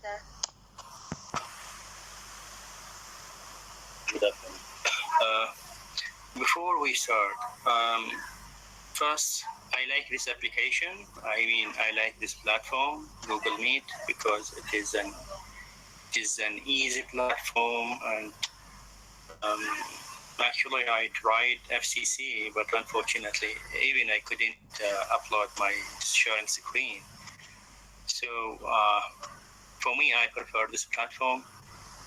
sir. Good afternoon. Before we start, first, I like this application. I like this platform, Google Meet, because it is an easy platform. And actually, I tried FCC, but unfortunately, even I couldn't upload my sharing screen. So for me, I prefer this platform.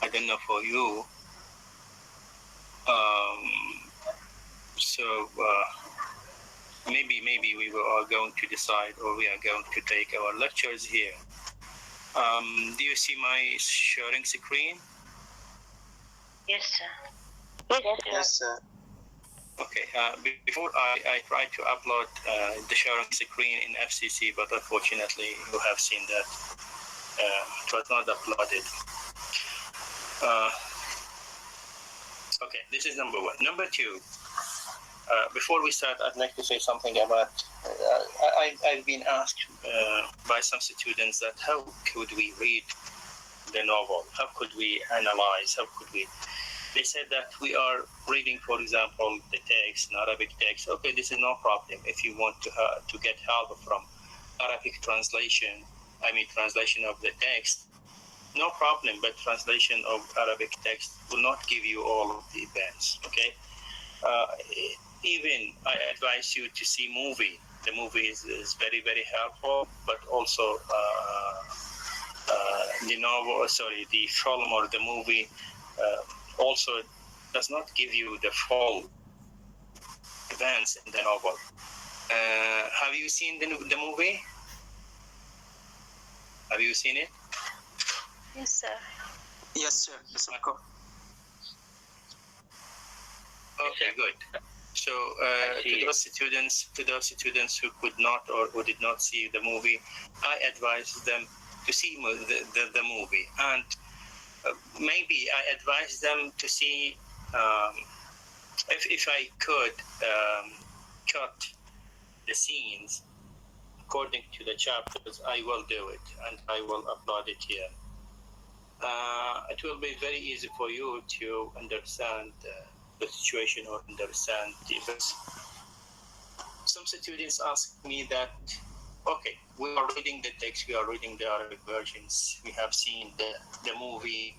I don't know for you. So maybe we are going to decide, or we are going to take our lectures here. Do you see my sharing screen? Yes, sir. Yes, sir. Okay. Before I tried to upload the sharing screen in FCC, but unfortunately, you have seen that it was not uploaded. Okay, this is number one. Number two. Before we start, I'd like to say something about. I've been asked by some students that how could we read the novel? How could we analyze? How could we? They said that we are reading, for example, the text, an Arabic text. Okay, this is no problem. If you want to get help from Arabic translation, translation of the text, no problem. But translation of Arabic text will not give you all of the events. Okay. Even I advise you to see movie. The movie is very, very helpful, but also the film or the movie also does not give you the full events in the novel. Have you seen the movie? Have you seen it? Yes, sir. Yes, sir. Yes, of course. Okay, good. So to those students who could not or who did not see the movie, I advise them to see the movie, and maybe I advise them to see if I could cut the scenes according to the chapters, I will do it and I will upload it here. It will be very easy for you to understand the situation or understand the events. Some students ask me that, okay, we are reading the text, we are reading the Arabic versions, we have seen the movie,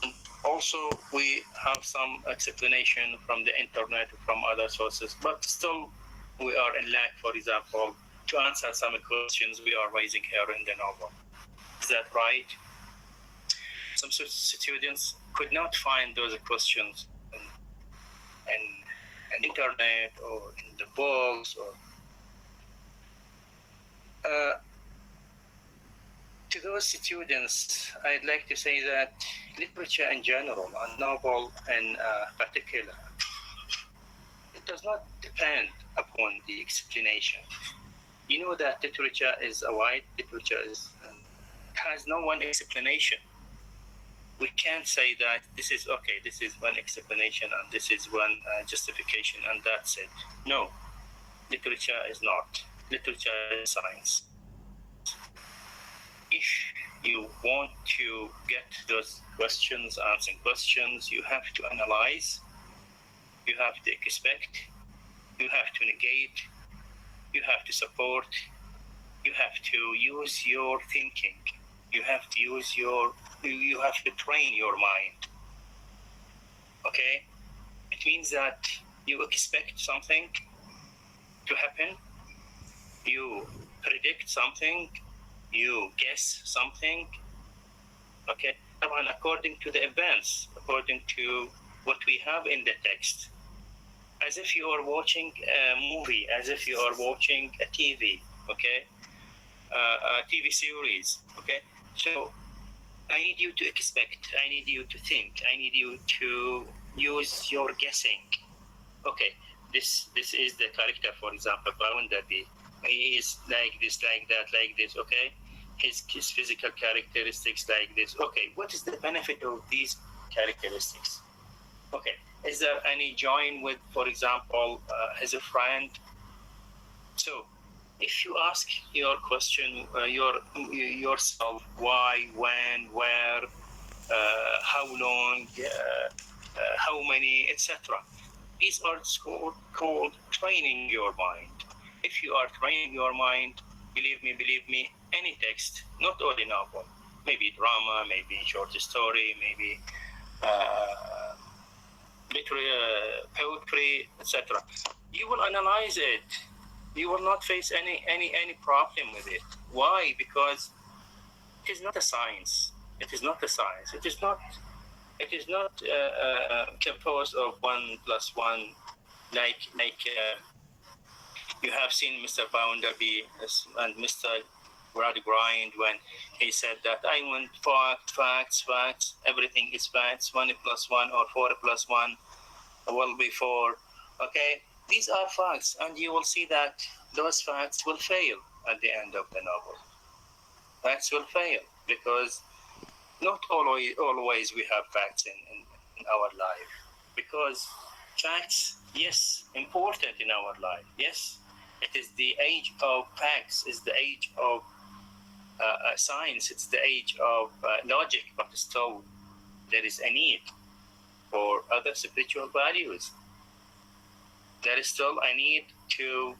and also we have some explanation from the internet, from other sources, but still we are in lack, for example, to answer some questions we are raising here in the novel. Is that right? Some students could not find those questions in internet or in the books or to those students, I'd like to say that literature in general, and novel in particular, it does not depend upon the explanation. You know that literature is a wide literature has no one explanation. We can't say that this is okay, this is one explanation and this is one justification and that's it. No, literature is not. Literature is science. If you want to get those questions, answering questions, you have to analyze, you have to expect, you have to negate, you have to support, you have to use your thinking, you have to train your mind. Okay? It means that you expect something to happen, you predict something, you guess something, okay? And according to the events, according to what we have in the text, as if you are watching a movie, as if you are watching a TV, okay? A TV series, okay? So I need you to expect, I need you to think, I need you to use your guessing. Okay, this is the character, for example, Bawandabi. He is like this, like that, like this, okay? His physical characteristics like this. Okay, what is the benefit of these characteristics? Okay, is there any join with, for example, as a friend? So if you ask your question, yourself, why, when, where, how long, how many, etc. These are called training your mind. If you are training your mind, believe me, any text, not only novel, maybe drama, maybe short story, maybe poetry, etc. You will analyze it. You will not face any problem with it. Why? Because it is not a science. It is not a science. It is not. It is not composed of 1+1, like you have seen Mr. Bounderby and Mr. Grind when he said that I want facts. Everything is facts. 1+1 or 4+1 will be 4. Okay, these are facts, and you will see that those facts will fail at the end of the novel. Facts will fail because not always we have facts in our life. Because facts, yes, important in our life. Yes, it is the age of facts. It's the age of science. It's the age of logic. But still, there is a need for other spiritual values. There is still a need to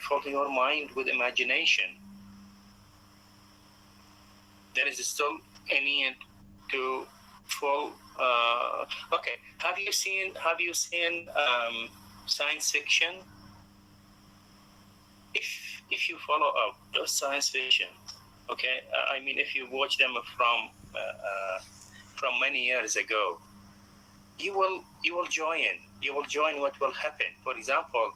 fill your mind with imagination. There is still a need to fill. Okay, have you seen science fiction? If you follow up those science fiction, okay, I mean, if you watch them from many years ago, you will join. You will join what will happen. For example,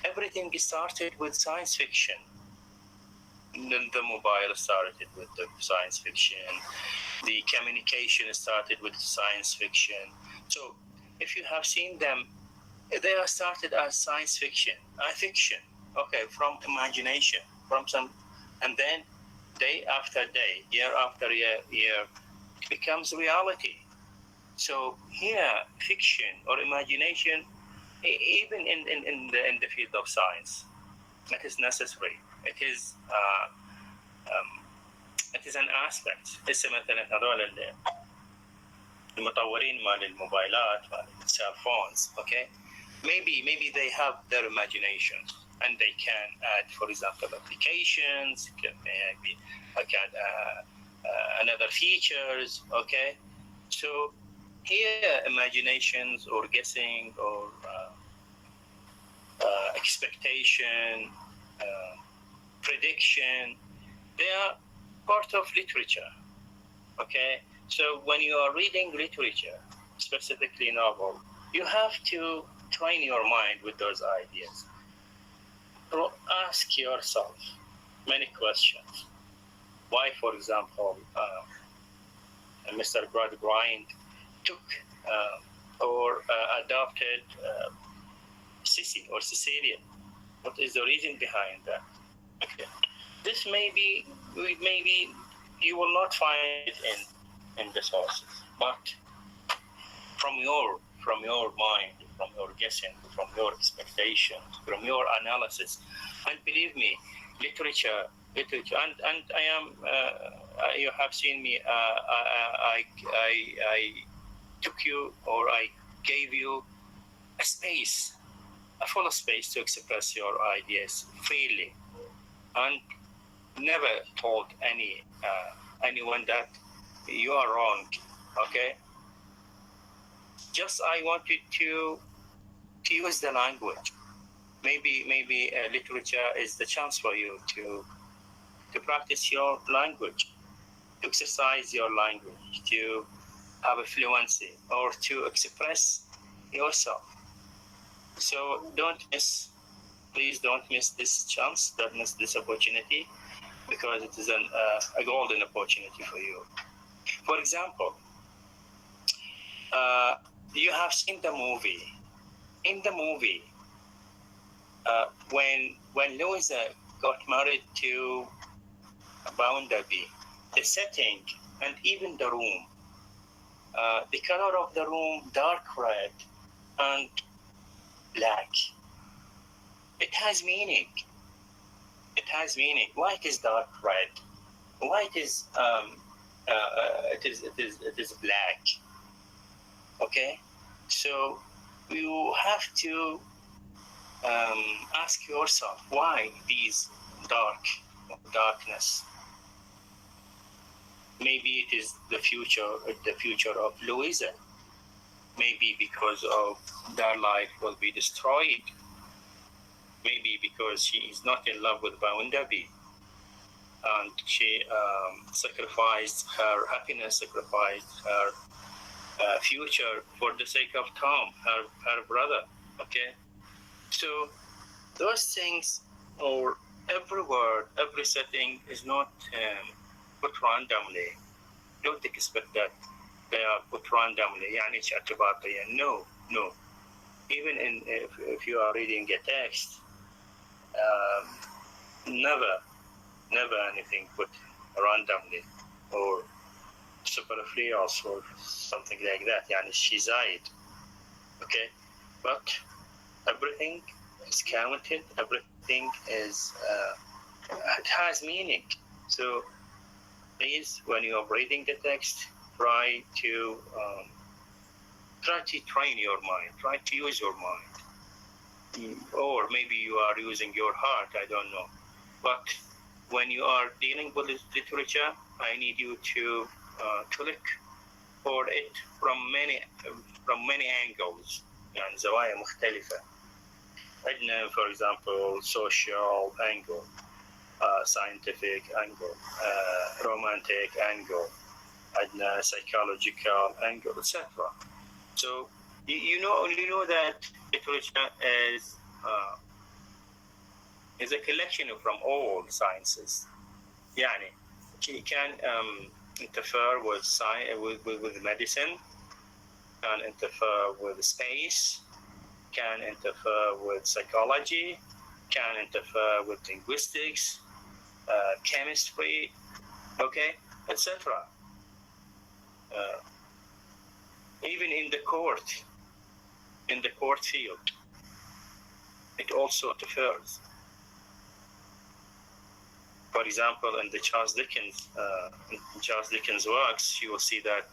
everything started with science fiction. The mobile started with the science fiction. The communication started with science fiction. So if you have seen them, they are started as science fiction, fiction. Okay, from imagination, from some, and then day after day, year after year, it becomes reality. So here, fiction or imagination, even in the field of science, it is necessary. It is an aspect. هسه مثلا هذول المطورين مال الموبايلات مال cell phones, okay, maybe they have their imagination and they can add, for example, applications, maybe another features, okay. So here, imaginations or guessing or expectation, prediction, they are part of literature, okay? So when you are reading literature, specifically novel, you have to train your mind with those ideas. Ask yourself many questions. Why, for example, Mr. Grind took or adopted Sissy or Cecilia? What is the reason behind that? Okay, this maybe you will not find it in the sources, but from your mind, from your guessing, from your expectations, from your analysis, and believe me, literature, and I am. You have seen me. I took you, or I gave you a space, a full space to express your ideas freely, and never told anyone that you are wrong. Okay. Just I wanted to use the language. Maybe literature is the chance for you to practice your language, to exercise your language, to have a fluency, or to express yourself. So please don't miss this chance, don't miss this opportunity, because it is a golden opportunity for you. For example, you have seen the movie. In the movie, when Louisa got married to Bounderby, the setting and even the room, the color of the room, dark red and black, it has meaning. It has meaning. Why it is dark red? Why it is it is black? Okay, so you have to ask yourself why these darkness. Maybe it is the future of Louisa. Maybe because of their life will be destroyed. Maybe because she is not in love with Boundaby, and she sacrificed her happiness, sacrificed her future for the sake of Tom, her brother. Okay, so those things, or every word, every setting is not put randomly. Don't expect that they are put randomly. يعني اعتباطيا. No. Even if you are reading a text, never anything put randomly or superfluous or something like that. يعني شذايد. Okay, but everything is counted. Everything is it has meaning. So please, when you are reading the text, try to train your mind. Try to use your mind. Or maybe you are using your heart, I don't know. But when you are dealing with literature, I need you to look for it from many angles. يعني زوايا مختلفة. عندنا, for example, social angle, scientific angle, romantic angle, عندنا psychological angle, etc. So you know that literature is a collection from all sciences. يعني it can interfere with science, with medicine, can interfere with space, can interfere with psychology, can interfere with linguistics, chemistry, okay, etc. Even in the court field, it also interferes. For example, in the Charles Dickens works, you will see that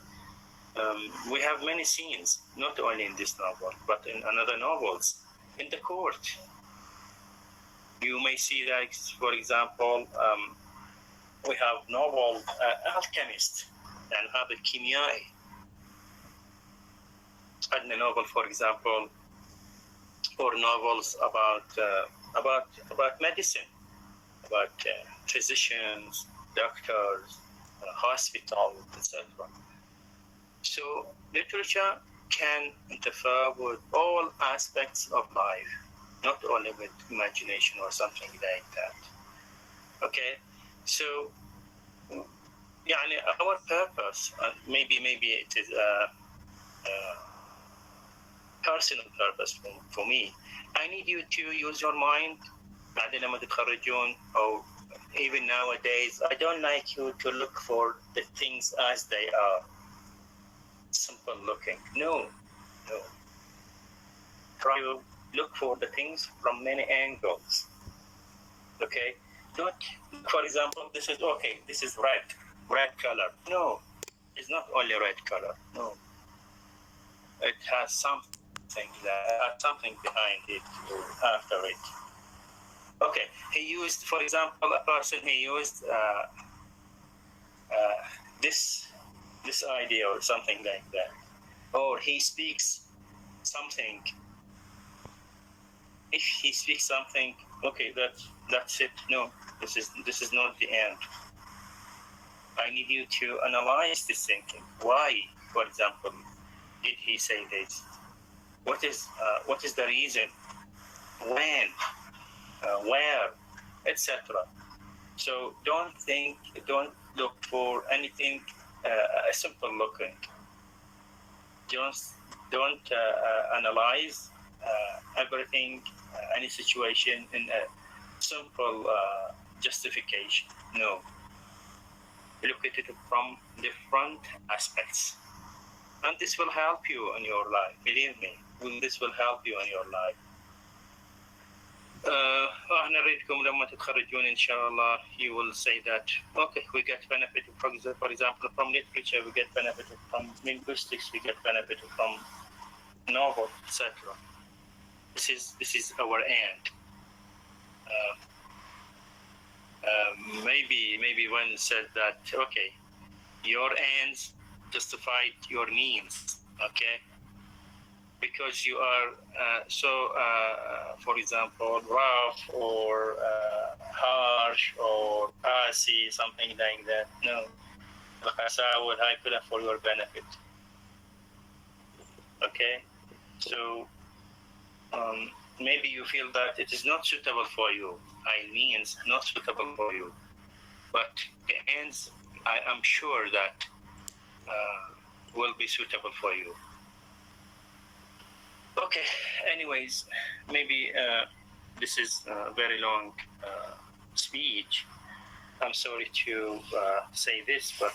we have many scenes, not only in this novel, but in another novels. In the court, you may see that, for example, we have novel alchemist and have a chemistry. And a novel, for example, or novels about medicine, about physicians, doctors, hospitals, etc. So literature can interfere with all aspects of life, not only with imagination or something like that. Okay, so يعني our purpose, maybe it is a personal purpose for me. I need you to use your mind. بعدين لما تتخرجون, or even nowadays, I don't like you to look for the things as they are, simple looking. No. Try to look for the things from many angles. Okay? Don't, for example, this is red color. No, it's not only red color. No, it has something behind it or after it. Okay, he used, for example, a person, he used this idea or something like that, or he speaks something. If he speaks something, okay, that's it. No, this is not the end. I need you to analyze this thinking. Why, for example, did he say this? What is the reason? When? Where? Etc. So don't look for anything simple looking. Just don't analyze everything, any situation in a simple justification. No. Look at it from different aspects. And this will help you in your life. Believe me, this will help you in your life. احنا نريدكم لما تتخرجون ان شاء الله you will say that okay we get benefit for example from literature we get benefit from linguistics we get benefit from novel etc. This is our end. uh, maybe one said that okay your ends justified your means, okay, because you are for example rough or harsh or assy, something like that. No, القساوة والهاي كلها for your benefit, okay. So maybe you feel that it is not suitable for you, I means not suitable for you, but the ends I am sure that will be suitable for you. Okay, anyways, maybe this is a very long speech. I'm sorry to say this, but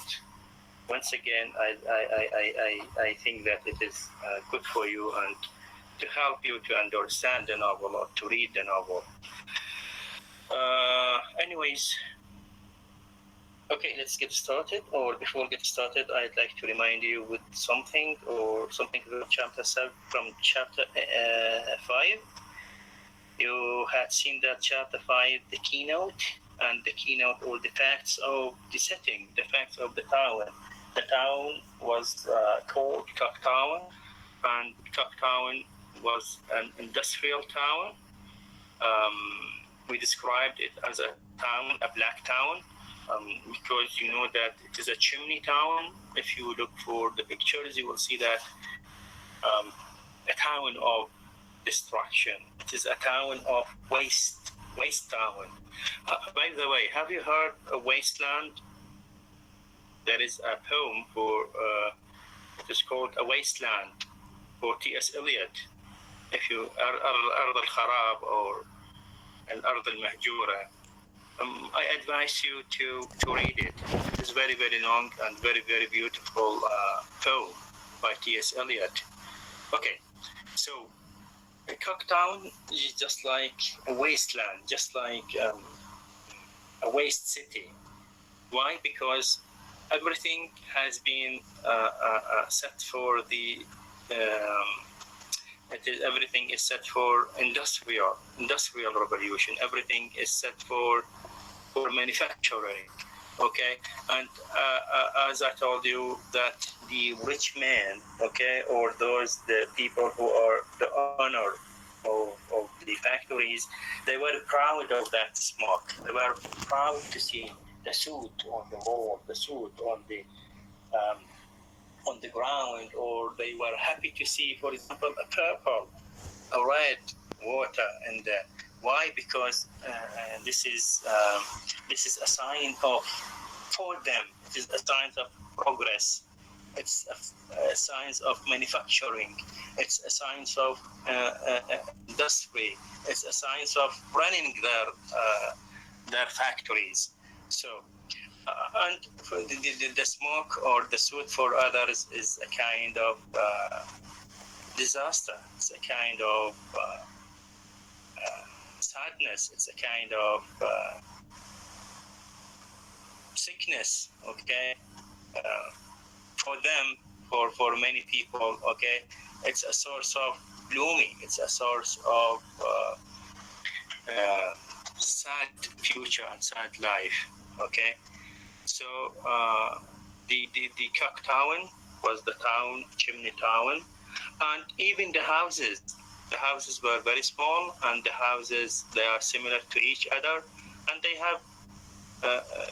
once again, I think that it is good for you and to help you to understand the novel or to read the novel. Anyways, okay, let's get started. Or before we get started, I'd like to remind you with something from chapter 7, from chapter 5. You had seen that chapter 5, the keynote, and the keynote or the facts of the setting, the facts of the town. The town was called Cocktown, and Cocktown was an industrial town. We described it as a town, a black town, because you know that it is a chimney town. If you look for the pictures, you will see that a town of destruction. It is a town of waste town. By the way, have you heard of Wasteland? There is a poem for it is called A Wasteland for T.S. Eliot. If you Ard al-Kharab or Al-Ard al-Mahjura, I advise you to read it. It is very, very long and very, very beautiful poem by T.S. Eliot. Okay, so Cocktown is just like a wasteland, just like a waste city. Why? Because everything has been set for the everything is set for industrial revolution. Everything is set for manufacturing, okay. And as I told you, that the rich man, okay, or the people who are the owner of the factories, they were proud of that smoke. They were proud to see the soot on the wall, the soot on the ground, or they were happy to see, for example, a purple, a red water in there. Why? Because this is a sign of, for them, it is a sign of progress. It's a sign of manufacturing. It's a sign of industry. It's a sign of running their factories. So, and the smoke or the soot for others is a kind of disaster. It's a kind of sadness. It's a kind of sickness, okay. For them, for many people, okay, it's a source of gloomy. It's a source of sad future and sad life, okay. So the Cocktown was the town, chimney town, and even the houses. The houses were very small, and the houses, they are similar to each other, and they have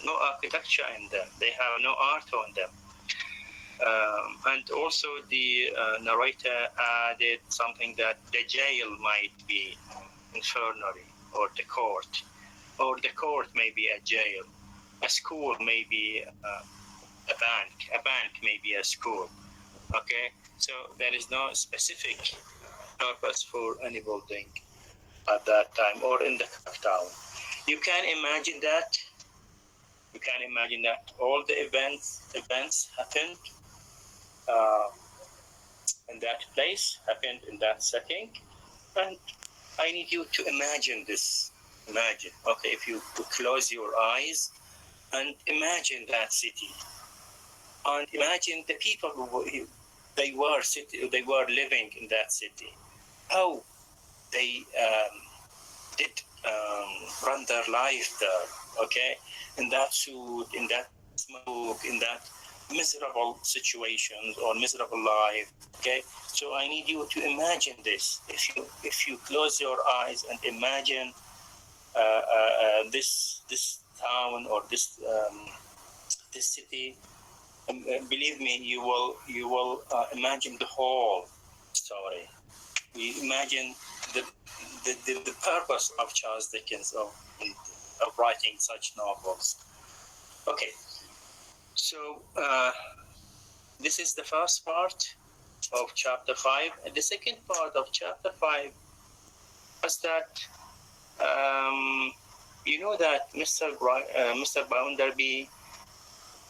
no architecture in them. They have no art on them. And also the narrator added something that the jail might be infirmary, or the court may be a jail, a school may be a bank may be a school, okay. So there is no specific purpose for any building at that time or in the town. You can imagine that. You can imagine that all the events happened in that place, happened in that setting, and I need you to imagine this. Imagine, okay, if you close your eyes and imagine that city, and imagine the people they were living in that city, how they did run their life there, okay, in that suit, in that smoke, in that miserable situations or miserable life, okay. So I need you to imagine this. If you close your eyes and imagine this town or this city, believe me, you will imagine the whole story. You imagine the purpose of Charles Dickens of writing such novels. Okay, so this is the first part of chapter 5. And the second part of chapter 5 was that you know that Mr. Bounderby,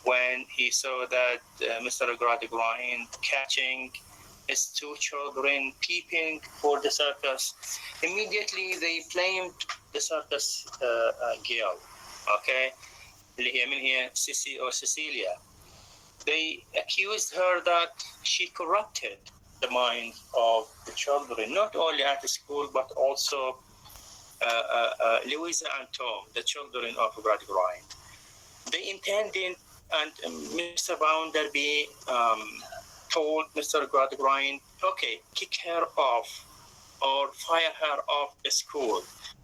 when he saw that Mr. Gradgrind catching his two children peeping for the circus, immediately they blamed the circus girl, okay, اللي هي من هي Sissy or Cecilia. They accused her that she corrupted the mind of the children, not only at the school but also Louisa and Tom, the children of Gradgrind. They intended, and Mr. Bounderby told Mr. Gradgrind, okay, kick her off or fire her off the school,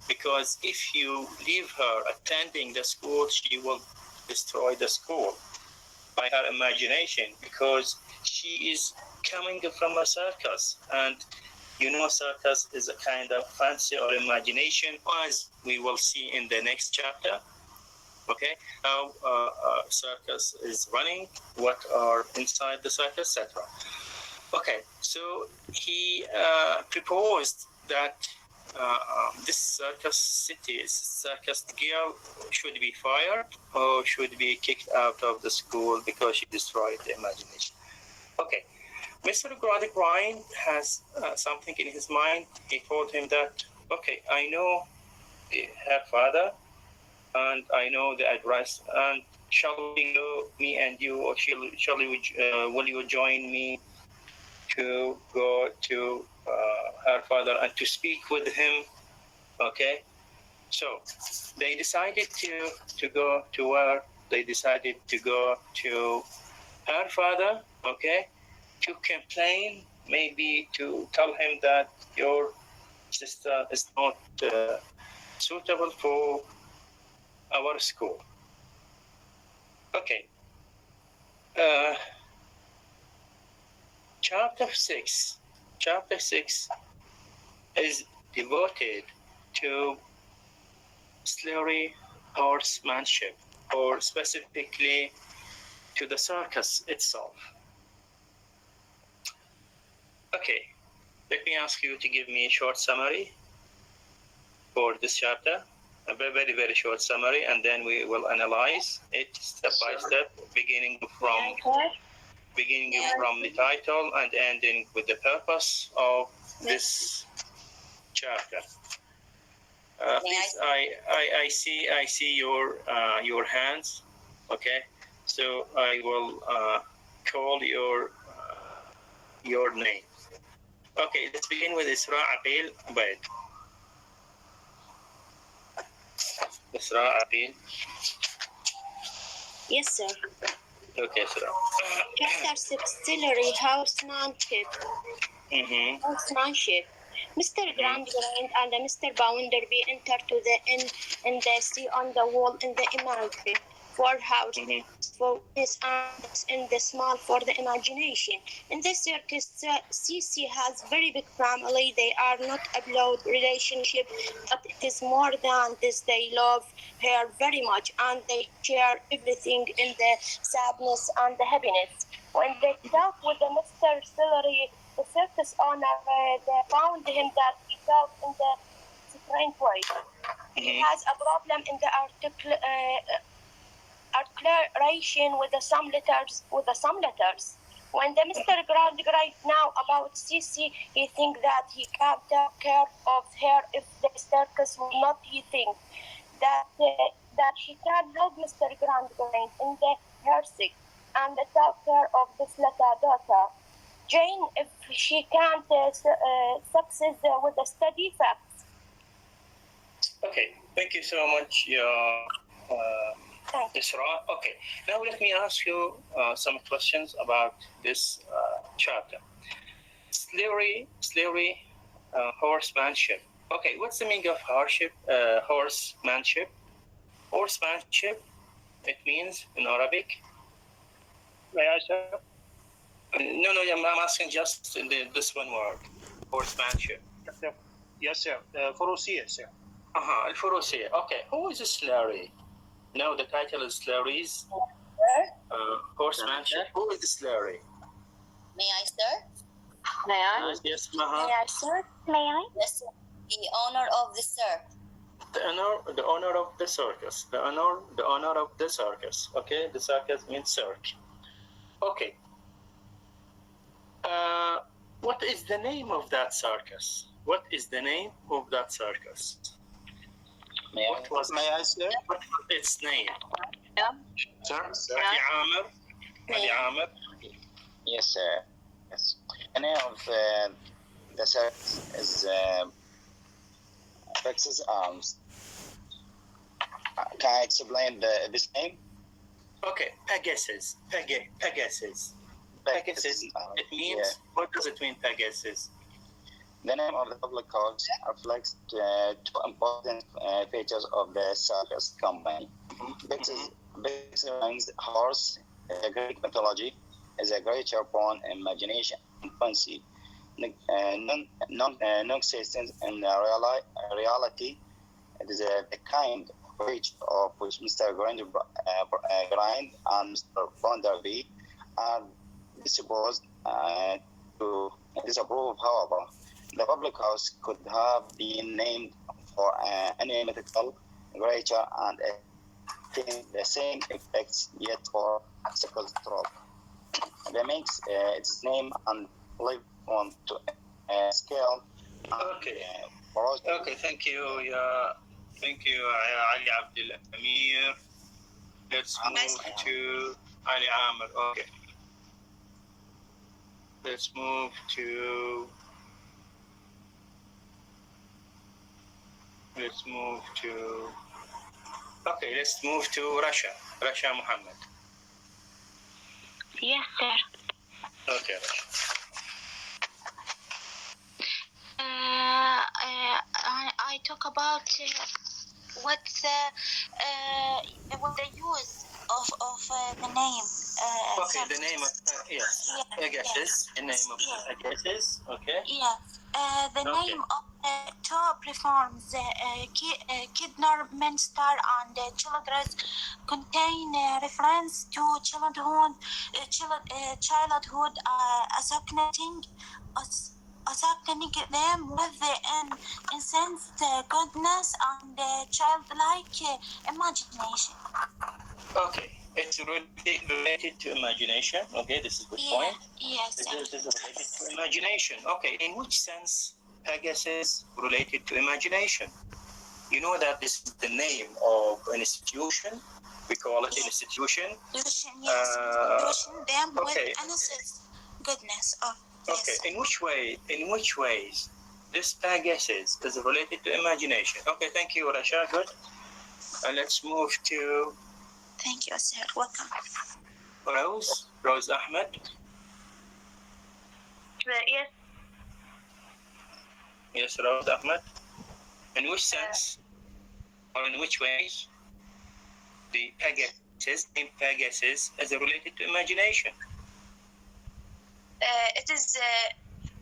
because if you leave her attending the school, she will destroy the school by her imagination, because she is coming from a circus, and you know circus is a kind of fancy or imagination, as we will see in the next chapter, okay, how circus is running, what are inside the circus, etc. Okay, so he proposed that this circus girl should be fired or should be kicked out of the school because she destroyed the imagination. Okay, Mr. Gradgrind has something in his mind. He told him that, okay, I know her father and I know the address, and shall we go, me and you, or will you join me to go to her father and to speak with him, okay? So they decided to go to where? They decided to go to her father, okay, to complain, maybe to tell him that your sister is not suitable for our school. Okay. Chapter 6 is devoted to sleigh horsemanship, or specifically to the circus itself. Okay, let me ask you to give me a short summary for this chapter, a very, very short summary, and then we will analyze it step by step, beginning from the title and ending with the purpose of this chapter. Please, I see your hands. Okay, so I will call your name. Okay, let's begin with Isra Aqil Ubaid. Isra Aqil. Yes, sir. Okay, Isra. Chapter 6, Stillery Housemanship. Housemanship. Mr. Gradgrind and Mr. Bounderby enter to the inn, and they see on the wall in the imagery 4 houses for witness and in the small for the imagination. In this circus, Cece has very big family. They are not a blood relationship, but it is more than this. They love her very much, and they share everything in the sadness and the happiness. When they talk with the Mr. Stillery, the circus owner, they found him that he talks in the strange way. He has a problem in the articulation with some letters. When the Mr. Grant right now about Sisi, he think that he can take care of her if the circus will not. He think that that she can help Mr. Grant in the her sick and take care of this little daughter. Jane, if she can't success with the study facts. Okay, thank you so much, Isra. Okay, now let me ask you some questions about this chapter. Slavery, horsemanship. Okay, what's the meaning of horsemanship? Horsemanship, it means in Arabic. May I, sir? No, I'm asking just this one word, horsemanship. Yes, sir. فروسية, sir. الفروسية. Okay, who is Slary? No, the title is Slary's horsemanship. Who is Slary? May I, sir? May I? Yes, May I, sir? May I? Yes, sir. The owner of the circus. The owner of the circus. The owner of the circus. Okay, the circus means cirque. Okay. What is the name of that circus? What is the name of that circus? May I, sir? What was its name? Yeah. Sir? Ali Amr. Yes, sir. Yes. The name of the circus is Texas Arms. Can I explain this name? Okay, Pegasus. Pegasus. It means, what does it mean, Pegasus? The name of the public house reflects two important features of the circus company. Pegasus means horse. Greek mythology is a creature born in imagination and fancy, non-existent in reality. It is the kind of creature of which Mr. Grind and Mr. Bonderby are disposed to disapprove. However, the public house could have been named for any mythical creature and attain the same effects, yet for a circus trope. That makes its name and live on to scale. Okay. Okay, thank you, Ali Abdul Amir. Let's move to Ali Amr. Okay. Let's move to Rasha Muhammad. Yes, sir. Okay, Rasha. I talk about what the use of the name. Okay, the name of yes, Pegasus. The name of Pegasus. Okay. Yeah. The name of to performs Kidderminster and Children's contain reference to childhood, assigning them with the incensed goodness and childlike imagination. Okay, it's related to imagination. Okay, this is a good point. Yes. This is related to imagination. Okay, in which sense Pegasus related to imagination? You know that this is the name of an institution. We call it an institution. Institution them with innocence, goodness. Okay, in which ways this Pegasus is related to imagination? Okay, thank you, Rasha. Good. And let's move to... Thank you, sir. Welcome. Rose Ahmed. Yes. Yes, Rose Ahmed. In which sense, or in which ways, the Pegasus is related to imagination? It is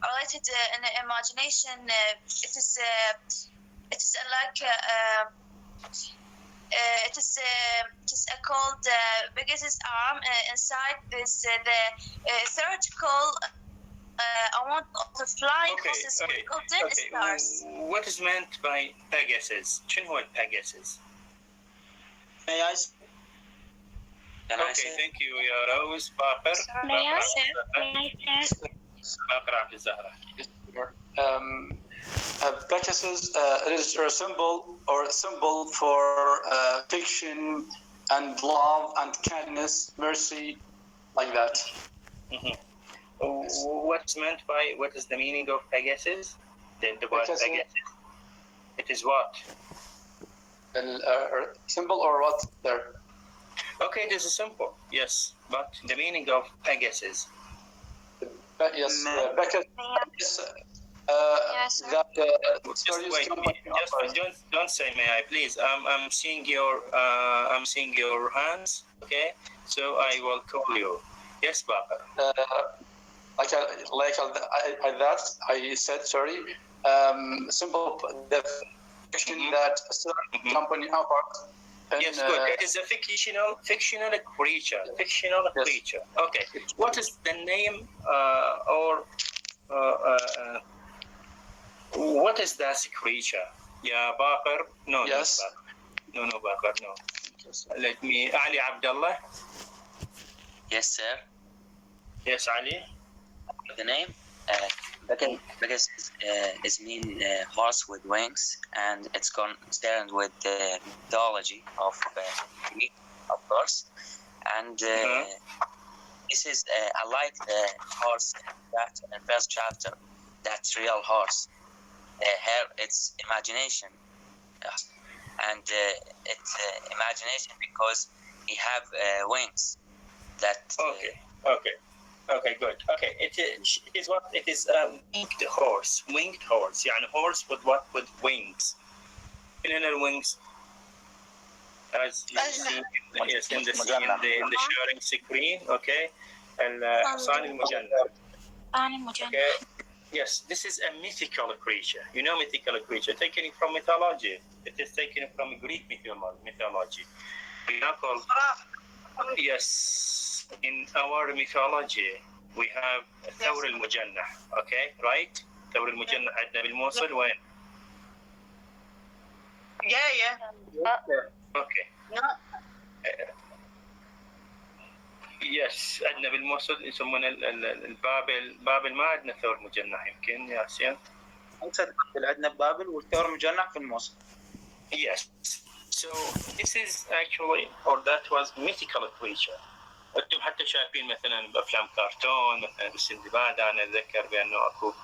related in imagination. It is like it is called Pegasus arm. Inside this the theoretical amount of the flying horses golden stars. What is meant by Pegasus? شنو هو Pegasus? May I? Can I Okay, say? thank you, يا روز باقر. May I say? باقر عبد الزهرة. Pegasus is a symbol for fiction and love and kindness, mercy, like that. What's meant by, what is the meaning of Pegasus? The word Pegasus. It is what? Symbol or what there? Okay, this is simple. Yes, but the meaning of Pegasus. Yes, Pegasus. Yes, sir. That Just wait. Don't say may I, please. I'm seeing your hands. Okay, so I will call you. Yes, Baba. That I said sorry. Symbol the fiction that a certain company offers. Yes, good. It is a fictional creature. Fictional creature. Okay. What is the name what is that creature? Yeah, Bakr. No, yes. No, Bakr. No. Let me. Ali Abdullah. Yes, sir. Yes, Ali. The name? Pegasus is mean horse with wings, and it's concerned with the mythology of Greek, of course. And this is I like the horse that in the first chapter. That's real horse. Here it's imagination, and it's imagination because he have wings. That Okay, good. Okay, it is what it is. Winged horse. يعني horse with what? With wings. Wings. As you see, yes, in the sharing screen. Okay. الحصان المجند. Okay. Yes, this is a mythical creature. You know mythical creature, taken from mythology. It is taken from Greek mythology. We are called. Yes, in our mythology we have ثور المجنح. Okay, right? ثور المجنح عندنا بالموصل وين؟ Okay. يس عندنا بالموصل يسمونه بابل ما عندنا ثور مجنح يمكن يا سيان. عندنا بابل والثور مجنح في الموصل. Yes. So this is actually, or that was mythical creature. انتم حتى شايفين مثلا بافلام كرتون مثلا بالسندباد انا اتذكر بانه اكو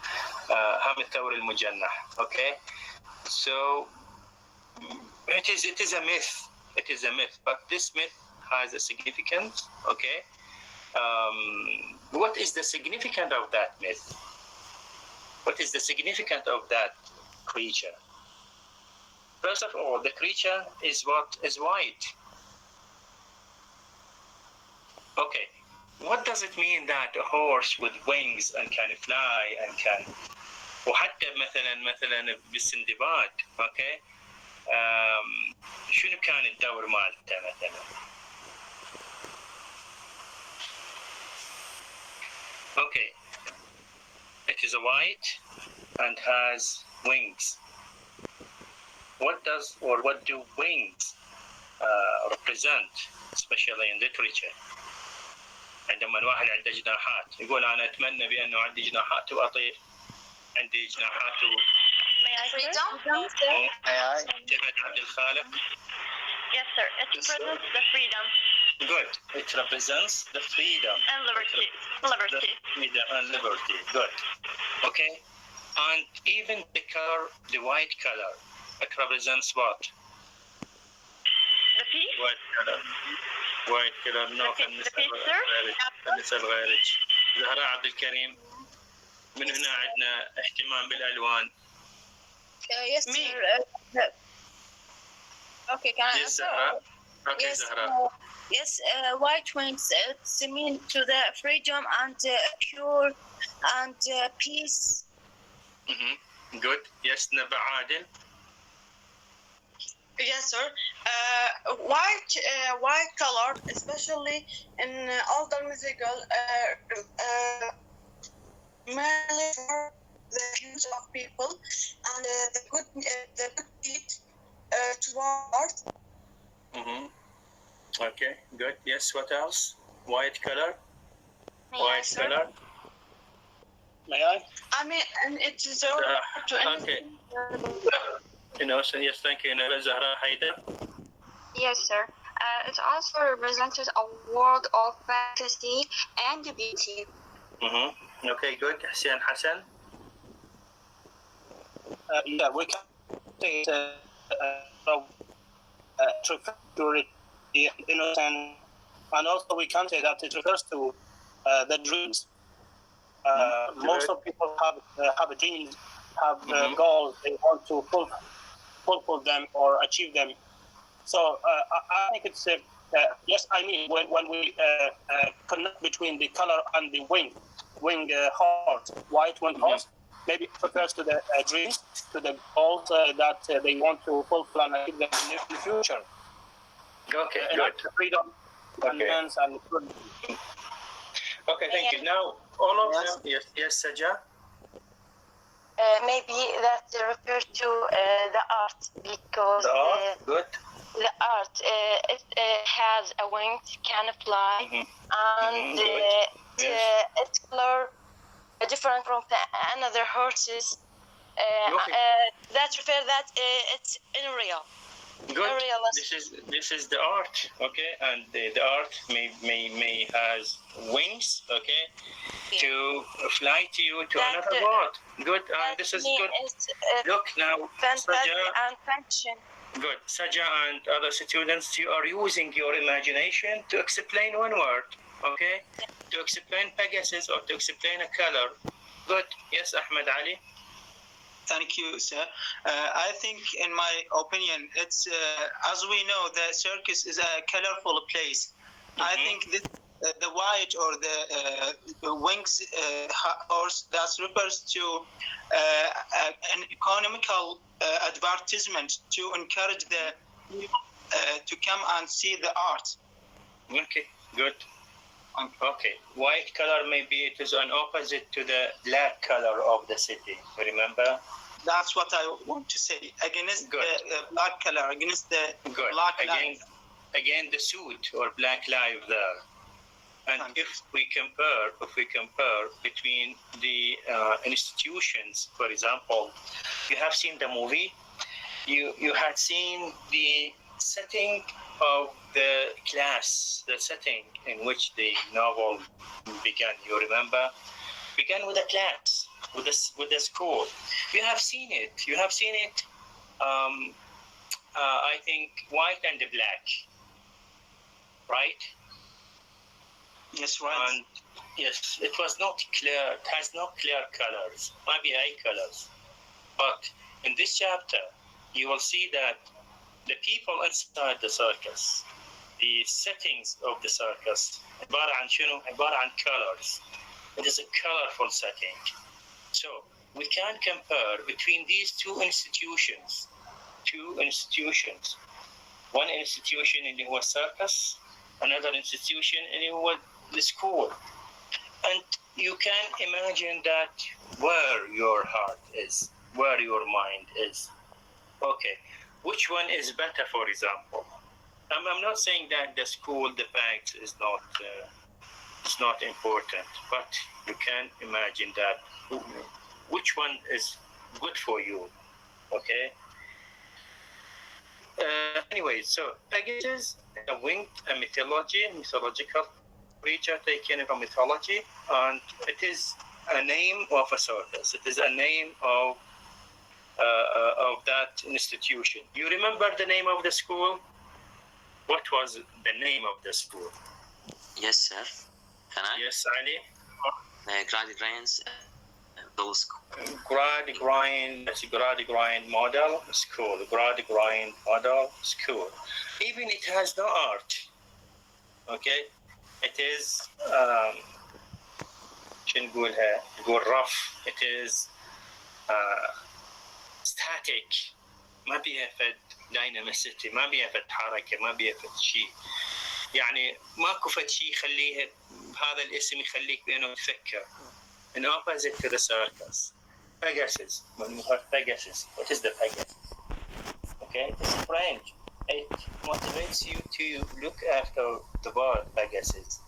هم الثور المجنح. Okay. So it is a myth. It is a myth, but this myth has a significance. Okay. What is the significance of that myth? What is the significance of that creature? First of all, the creature is what? Is white. Okay. What does it mean that a horse with wings and can fly and can وحتى مثلا بالسندباد. Okay. شنو كان الدور مالته مثلا؟ Okay. It is a white and has wings. What do wings represent, especially in literature? عندما الواحد عنده جناحات يقول أنا أتمنى بأنه عندي جناحات وأطير. عندي جناحات Freedom? جهاد عبد الخالق. Yes, sir. It represents the freedom Good. It represents the freedom. and liberty. The freedom and liberty. Good. Okay. And even the color, the white color, it represents what? The peace. White color. No. The peace, sir. النساء الغارج. زهراء عبد الكريم. من هنا عندنا اهتمام بالألوان. Yes, sir. Okay, can I Yes, answer? Zahra. Okay, Yes, Zahra. yes, white wings, it's mean to the freedom and pure and peace. Good. Yes, نبع عادل. Yes, sir. White color, especially in older mythical, mainly for the use of people and the good deed toward. Okay, good. Yes, what else? White color. May I, White sir? color. May I? I mean, and it is all to Okay. So yes, thank you. Zahra Haida. Yes, sir. It also represented a world of fantasy and beauty. Okay, good. Hussein Hassan. Yeah, we can say it refers to the innocent, and also we can say that it refers to the dreams. Most of people have dreams, have goals they want to fulfill them or achieve them. So I think it's yes. I mean when we connect between the color and the wing heart, white wing heart, maybe it refers to the dreams, to the goals that they want to fulfill and achieve them in the future. Okay, good. Like the freedom, convenience, and Okay, thank you. Now, all of them. Yes, Saja. Maybe that refers to the art because The art, good. the art it has a wing, can fly, and its color different from another horses. That refers that it's unreal. Good. This is the art, okay, and the art may has wings, okay, to fly to you to another world. Good. This is good. Look now, fantasy Saja. and function. Good. Saja and other students, you are using your imagination to explain one word, okay? To explain Pegasus or to explain a color. Good. Yes, Ahmed Ali. Thank you, sir. I think, in my opinion, it's as we know, the circus is a colorful place. I think this, the white or the wings horse that refers to an economical advertisement to encourage the people to come and see the art. Okay, good. Okay, white color, maybe it is an opposite to the black color of the city. Remember? That's what I want to say. Against the black color, against the black life. Again, the suit or black life there. And if we compare between the institutions, for example, you have seen the movie. You had seen the setting of the class, the setting in which the novel began. You remember? Began with a class, with the school. You have seen it. I think white and black, right? Yes, right. And yes, it was not clear. It has no clear colors, maybe eye colors. But in this chapter, you will see that the people inside the circus, the settings of the circus, عبارة عن colors. It is a colorful setting. So we can compare between these two institutions. One institution in the circus, another institution in the school. And you can imagine that where your heart is, where your mind is. Okay, which one is better, for example? I'm not saying that the school, the fact is not important, but you can imagine that which one is good for you, okay? Anyway, so Pegasus, a mythological creature taken from mythology, and it is a name of a circus. It is a name of that institution. You remember the name of the school? What was the name of the school? Yes, sir. Can I? Yes, Ali. Grady Grains, those. Grady Grind model school. Grady Grind model school. Even it has no art. Okay, it is. نقول rough. It is static. ما بيها فد dynamicity، ما بيها فد حركة، ما بيها فد شيء. يعني ماكو فد شيء يخليه بهذا الاسم يخليك بأنه تفكر. In opposite to the circus. Pegasus. Pegasus. What is the Pegasus? Okay, it's French. it motivates you to look after the bird Pegasus.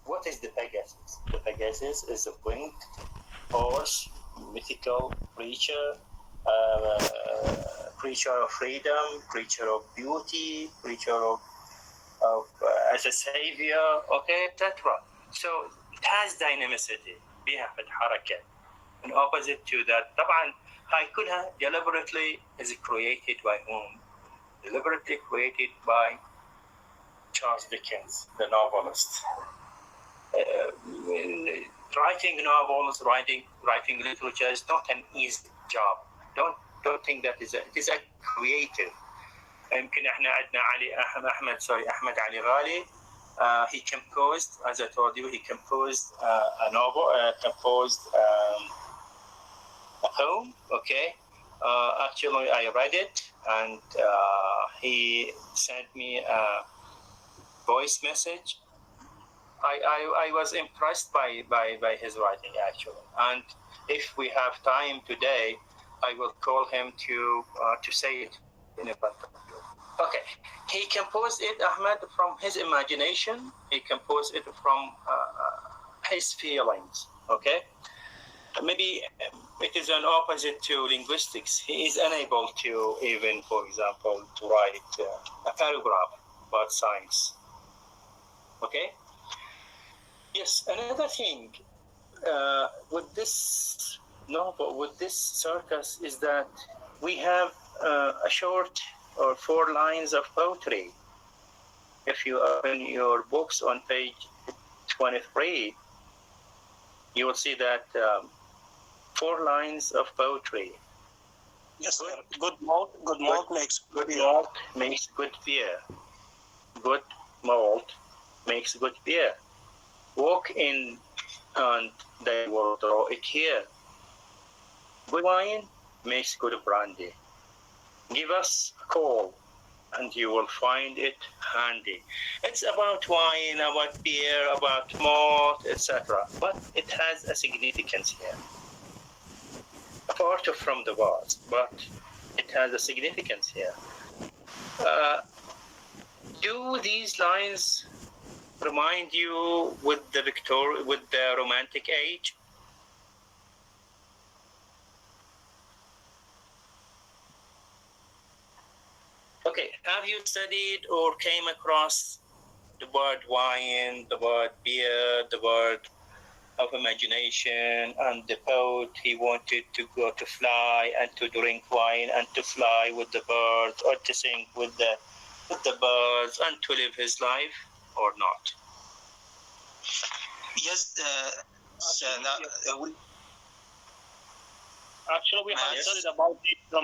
What is the Pegasus? The Pegasus is a winged horse, mythical creature, creature of freedom, creature of beauty, creature of as a savior, okay, etc. So it has dynamicity. بيها حركة. In opposite to that, طبعا هاي كلها deliberately is created by whom? Deliberately created by Charles Dickens, the novelist. Writing novels, writing literature is not an easy job. Don't think that it is a creative. يمكن احنا عندنا احمد علي غالي. He composed, as I told you, he composed a novel, composed a poem. Okay, actually I read it, and he sent me a voice message. I was impressed by his writing actually, and if we have time today, I will call him to say it in a better. Okay, he composed it, Ahmed, from his imagination. He composed it from his feelings. Okay, maybe it is an opposite to linguistics. He is unable to even, for example, to write a paragraph about science. Okay. Yes, another thing with this novel, with this circus, is that we have a short or 4 lines of poetry. If you open your books on page 23, you will see that 4 lines of poetry. Yes, sir. Good malt makes good beer. Malt makes good beer. Good malt makes good beer. Walk in and they will draw it here. Good wine makes good brandy. Give us a call and you will find it handy. It's about wine, about beer, about malt, etc. But it has a significance here. Apart from the words, but it has a significance here. Do these lines remind you with the Romantic age? Okay, have you studied or came across the word wine, the word beer, the word of imagination, and the poet, he wanted to go to fly and to drink wine and to fly with the birds or to sing with the birds and to live his life, or not? Yes, Actually, we have studied about the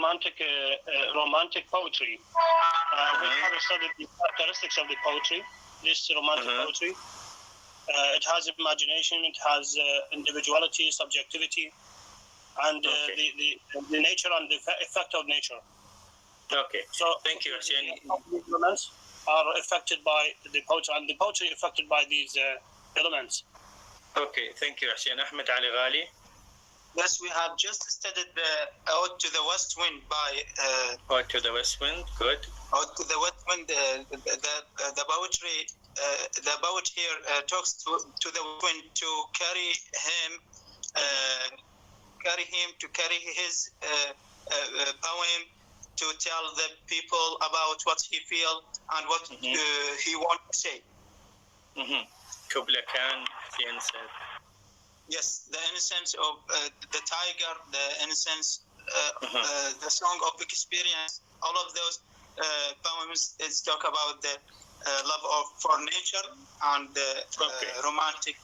romantic poetry. We have studied the characteristics of the poetry, this romantic poetry. It has imagination, it has individuality, subjectivity, and the nature and the effect of nature. Okay. So thank you, Hussein. These elements are affected by the poetry, and the poetry affected by these elements. Okay, thank you, Hussein. Ahmed Ali Ghali. Yes, we have just studied the Ode to the West Wind by... Ode to the West Wind, good. Ode to the West Wind, the poetry, the poet here talks to the wind to carry him, to carry his poem, to tell the people about what he feels and what he wants to say. Kubla Khan, the innocent. Yes, the innocence of the tiger, the innocence, the song of experience, all of those poems is talk about the love for nature and the romantic.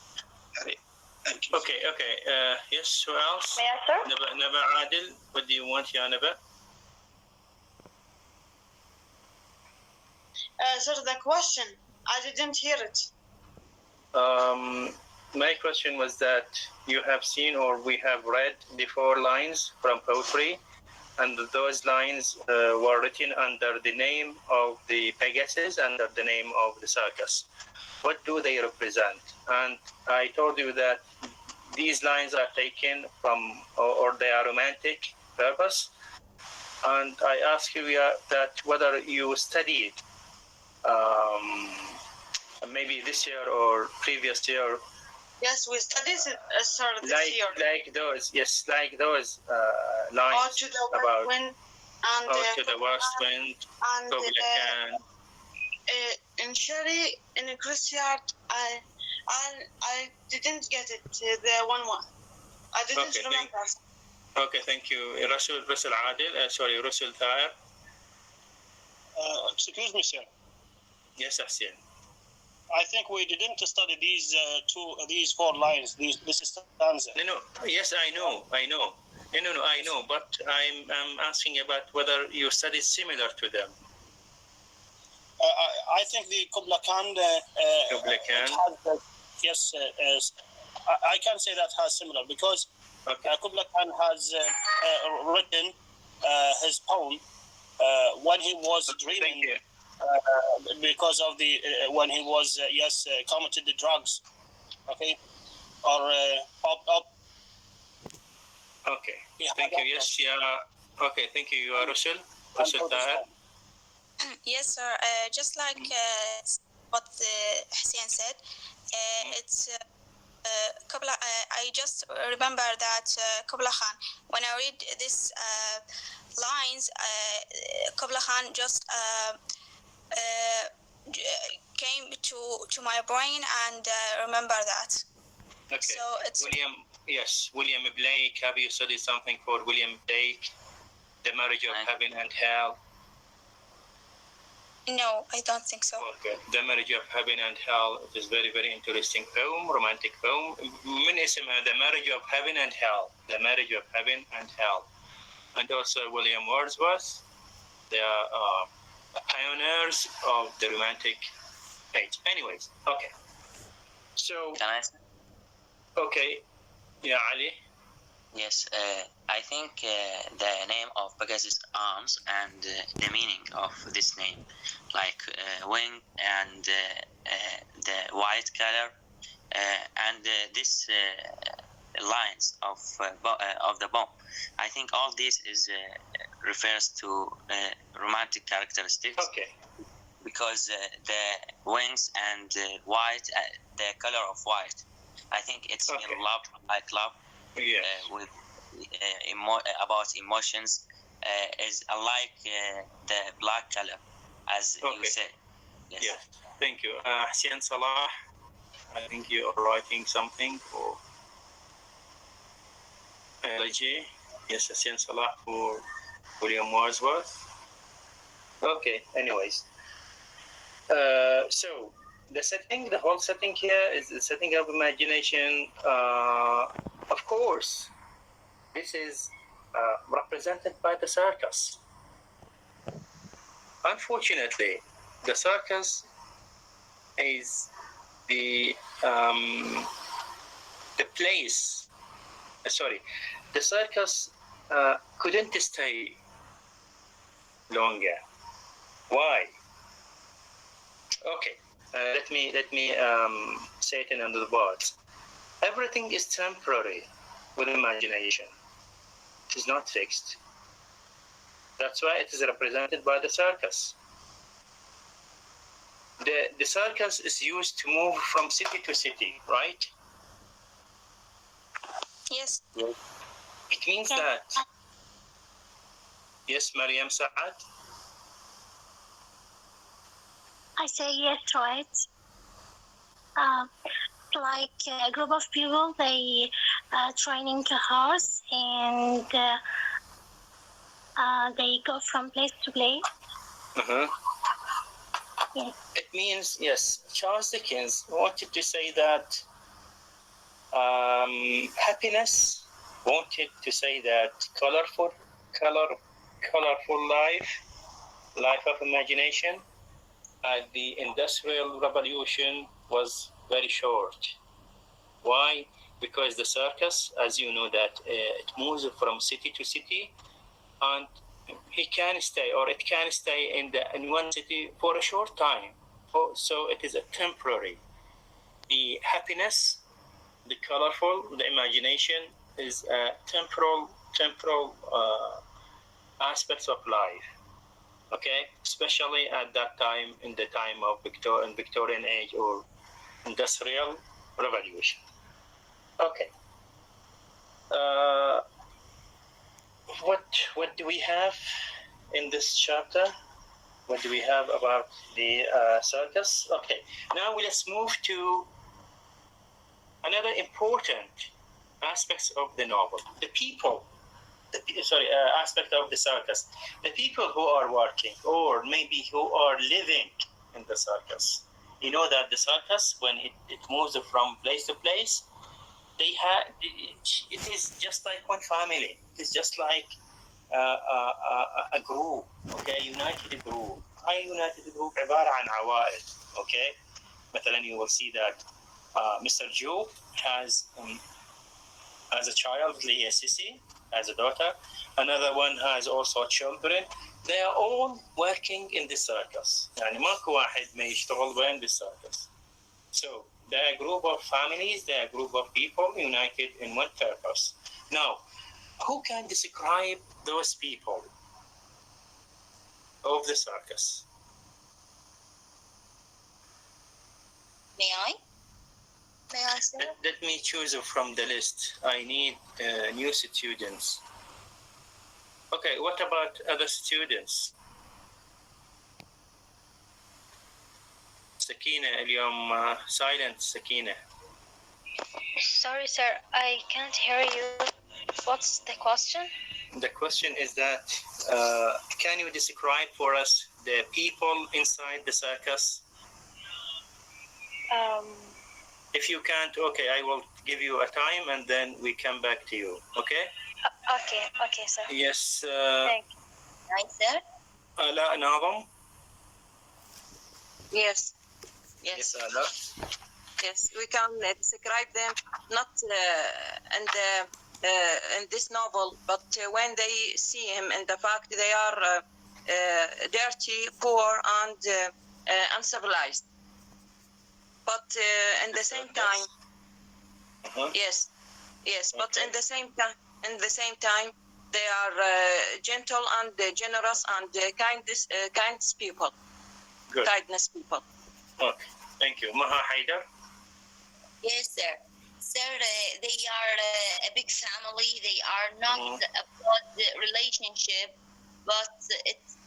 Thank you. Okay. Yes, who else? May I, sir? Naba Adil, what do you want, Ya Naba? Sir, the question, I didn't hear it. My question was that you have seen or we have read the 4 lines from poetry, and those lines were written under the name of the Pegasus, under the name of the circus. What do they represent? And I told you that these lines are taken from, or they are romantic purpose, and I ask you that whether you studied maybe this year or previous year. Yes, we studied it, sir, this year. Like those lines Or to the about wind and to the west wind, and Kubla Khan. in Sherry in a Christian, I didn't get it. The one. I didn't Okay, remember. Okay, thank you. Russell Adil, sorry, Russell Thayer. Excuse me, sir. Yes, Hussein. I think we didn't study these 4 lines. This is stanza. No. Yes, I know. No, I know. But I'm asking about whether you studied similar to them. I think the Kubla Khan. Kubla Khan. Yes, I can say that has similar because Kubla Khan has written his poem when he was dreaming. Because of the when he was committed the drugs, okay, or up. Okay, thank you. Yes, yeah. Okay, thank you. You are Russell Tahir. Yes, sir. Just like what Hussein said, it's I just remember that Kubla Khan. When I read this lines, Kubla Khan just came to my brain and remember that. Okay. So it's William Blake. Have you studied something for William Blake? The Marriage of Heaven and Hell. No, I don't think so. Okay. The Marriage of Heaven and Hell. It is very, very interesting poem, romantic poem. من اسمها The Marriage of Heaven and Hell. The Marriage of Heaven and Hell. And also William Wordsworth. They are pioneers of the romantic age. Anyways, okay. So. Can I? Okay. Yeah, Ali. Yes, I think the name of Pegasus arms and the meaning of this name, like wing and the white color, and this lines of the bomb. I think all this is refers to romantic characteristics. Okay. Because the wings and white, the color of white, I think it's in love, like love. Yes. With about emotions is unlike the black color, as you said. Yes. Yeah. Thank you. Hussein Salah, I think you are writing something for LG. Yes, Hussein Salah for William Wordsworth. Okay. Anyways. So the whole setting here is the setting of imagination. Of course, this is represented by the circus. Unfortunately, the circus is the place. The circus couldn't stay longer. Why? Okay, let me say it in another words. Everything is temporary with imagination. It is not fixed. That's why it is represented by the circus. The circus is used to move from city to city, right? Yes. It means that. Yes, Mariam Saad? I say yes, right. Like a group of people, they training a horse and they go from place to place. Yes. It means, yes, Charles Dickens wanted to say that happiness, wanted to say that colorful life of imagination. The Industrial Revolution was very short. Why? Because the circus, as you know, that it moves from city to city, and it can stay in one city for a short time. So it is a temporary. The happiness, the colorful, the imagination is a temporal aspects of life, okay, especially at that time, in the time of Victorian age or industrial revolution. Okay. What do we have in this chapter? What do we have about the circus? Okay, now let's move to another important aspects of the novel. The people, aspect of the circus. The people who are working, or maybe who are living in the circus. You know that the circus, when it moves from place to place, it is just like one family. It's just like a group, okay, united group. أي united group عبارة عن عوائل, okay. مثلا you will see that Mr. Joe has as a child Leah Sissy, as a daughter. Another one has also children. They are all working in the circus. يعني ماكو واحد ما يشتغل وين بالcircus. So they are a group of families, they are a group of people united in one purpose. Now, who can describe those people of the circus? May I? May I say? Let me choose from the list. I need new students. Okay, what about other students? سكينة اليوم silent سكينة. Sorry, sir, I can't hear you. What's the question? The question is that can you describe for us the people inside the circus? If you can't, okay, I will give you a time and then we come back to you, okay? Okay, sir. Yes. Thank you. Right there? آلاء ناظم. Yes. Yes, آلاء. Yes, we can describe them not in this novel, but when they see him, and the fact they are dirty, poor, and uncivilized. But in the same time, yes, but in the same time, they are gentle and generous and kindness people. Good. Kindness people. Okay, thank you. Maha Haidar. Yes, sir. Sir, they are a big family. They are not a blood relationship, but it's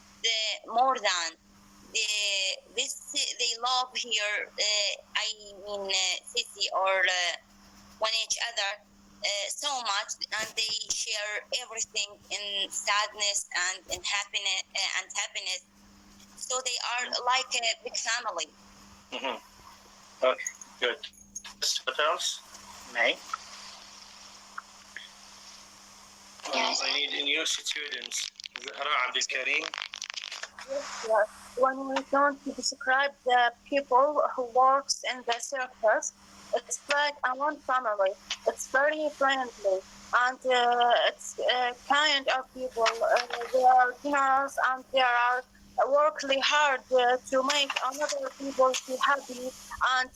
more than. They love here, Sissy or one each other so much, and they share everything in sadness and in happiness. So they are like a big family. Okay, good. What else? May? Yes. I need new students. Zahra Abdul Karim. Yes. When we want to describe the people who works in the circus, it's like a one family. It's very friendly and it's kind of people. They are generous and they are work really hard to make another people feel happy and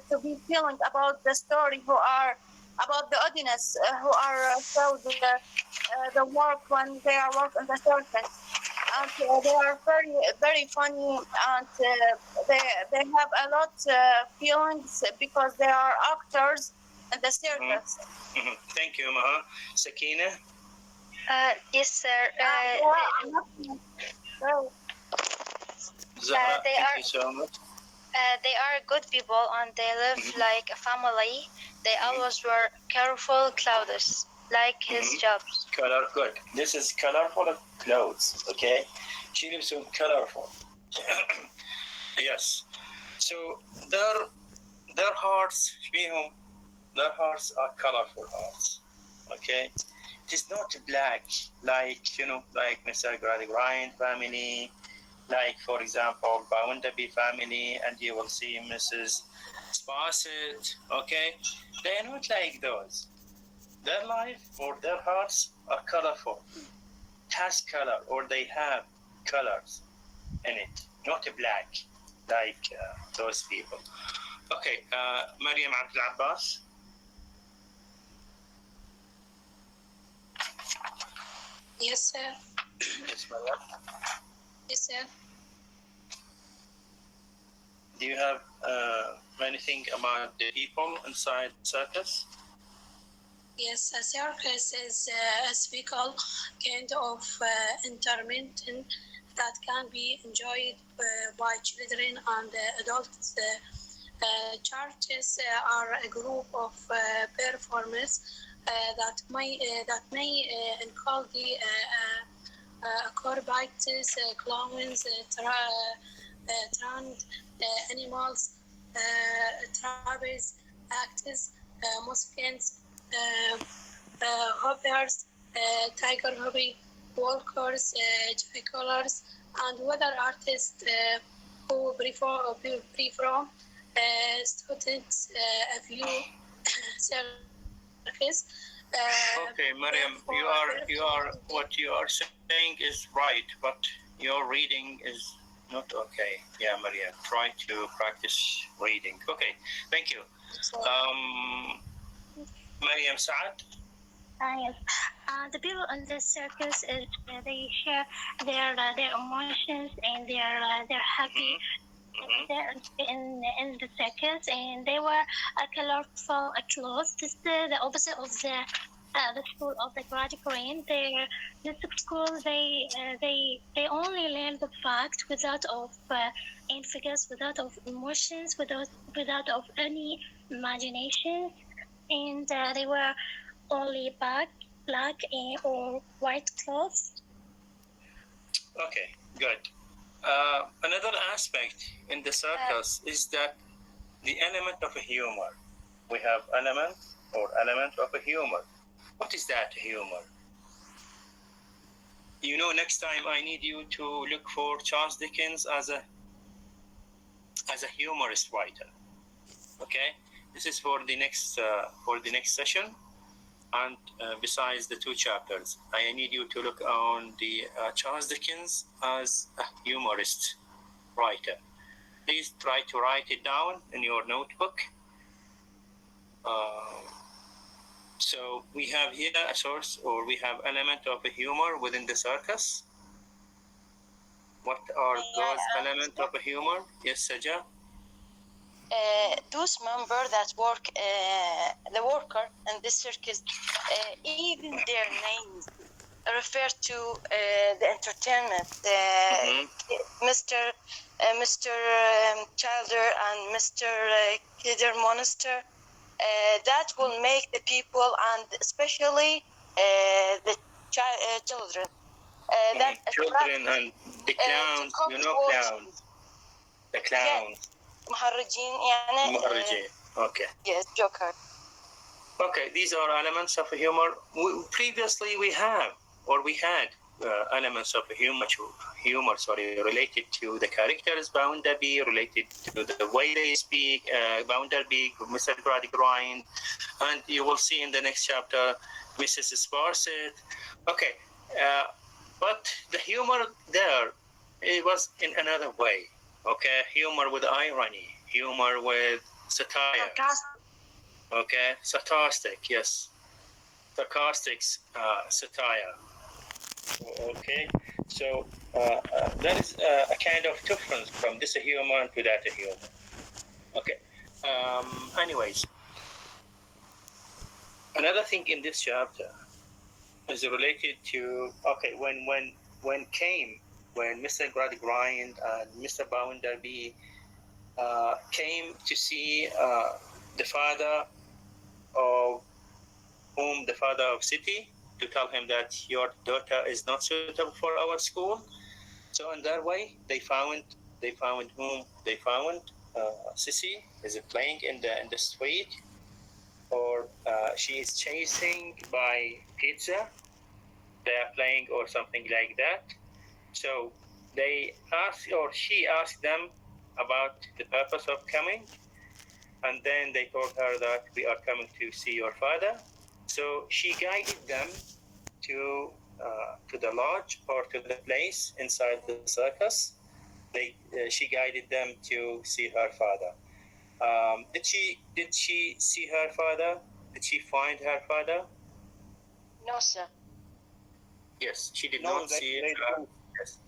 to be feeling about the story who are about the audience who are so the work when they are working in the circus. And they are very, very funny, and they have a lot feelings because they are actors in the circus. Thank you, Maha. Sakina? Yes, sir. Zahra, they thank are- you so much. They are good people and they live like a family. They always wear colorful clothes, like his jobs. Color, good. This is colorful clothes, okay? She lives in colorful. Yes. So their hearts, their hearts are colorful hearts, okay? It is not black, like, like Mr. Grady family, like, for example, Boundaby family, and you will see Mrs. Sparsit, okay? They are not like those. Their life or their hearts are colorful. It has color, or they have colors in it, not black, like those people. Okay, Mariam Abdul Abbas. Yes, sir. Yes, Maryam. Yes, sir. Do you have anything about the people inside circus? Yes, a circus is a physical kind of entertainment that can be enjoyed by children and adults. Churches are a group of performers that may include acrobats, clowns, trained animals, trapeze actors, musicians, hoppers, tiger hobby, walkers, jugglers, and other artists who perform students a few circus. Okay, Maryam, you are what you are saying is right, but your reading is not okay. Yeah, Maryam, try to practice reading. Okay, thank you. Maryam Saad. Yes. The people in the circus they share their emotions and they're happy. They're in the circus and they wear a colorful clothes. This is the opposite of the school of the graduate. This school they only learn the facts without of and figures, without of emotions, without of any imagination, and they were only black or white clothes. Okay, good. Another aspect in the circus is that the element of a humor. We have element of a humor. What is that humor? You know, next time I need you to look for Charles Dickens as a humorous writer. Okay, this is for the next session. And besides the 2 chapters, I need you to look on the Charles Dickens as a humorist writer. Please try to write it down in your notebook. So we have here a source, or we have element of a humor within the circus. What are those elements of a humor? Yes, Saja? Those members that work, the worker in this circus, even their names refer to the entertainment. Mr. Childer and Mr. Kidder Monster. That will make the people and especially the children. Children and the clowns, you know clowns. The clowns. مهرجين يعني. مهرجين. Okay. Yes, Joker. Okay, these are elements of humor. Previously, we had elements of humor, related to the characters, Bounderby, related to the way they speak, Bounderby, Mr. Gradgrind, and you will see in the next chapter, Mrs. Sparsit. Okay, but the humor there, it was in another way. Okay, humor with irony, humor with satire. Okay, sarcastic, yes. Sarcastic satire. Okay, so that is a kind of difference from this humor to that humor. Okay, anyways, another thing in this chapter is related to, okay, when Mr. Gradgrind and Mr. Bounderby came to see the father of City, to tell him that your daughter is not suitable for our school. So in that way, they found Sissy is playing in the street, or she is chasing by pizza. They are playing or something like that. So she asked them about the purpose of coming, and then they told her that we are coming to see your father. So she guided them to the lodge, or to the place inside the circus. She guided them to see her father. Did she see her father? Did she find her father? No, sir. Yes, she did No, not they see. do.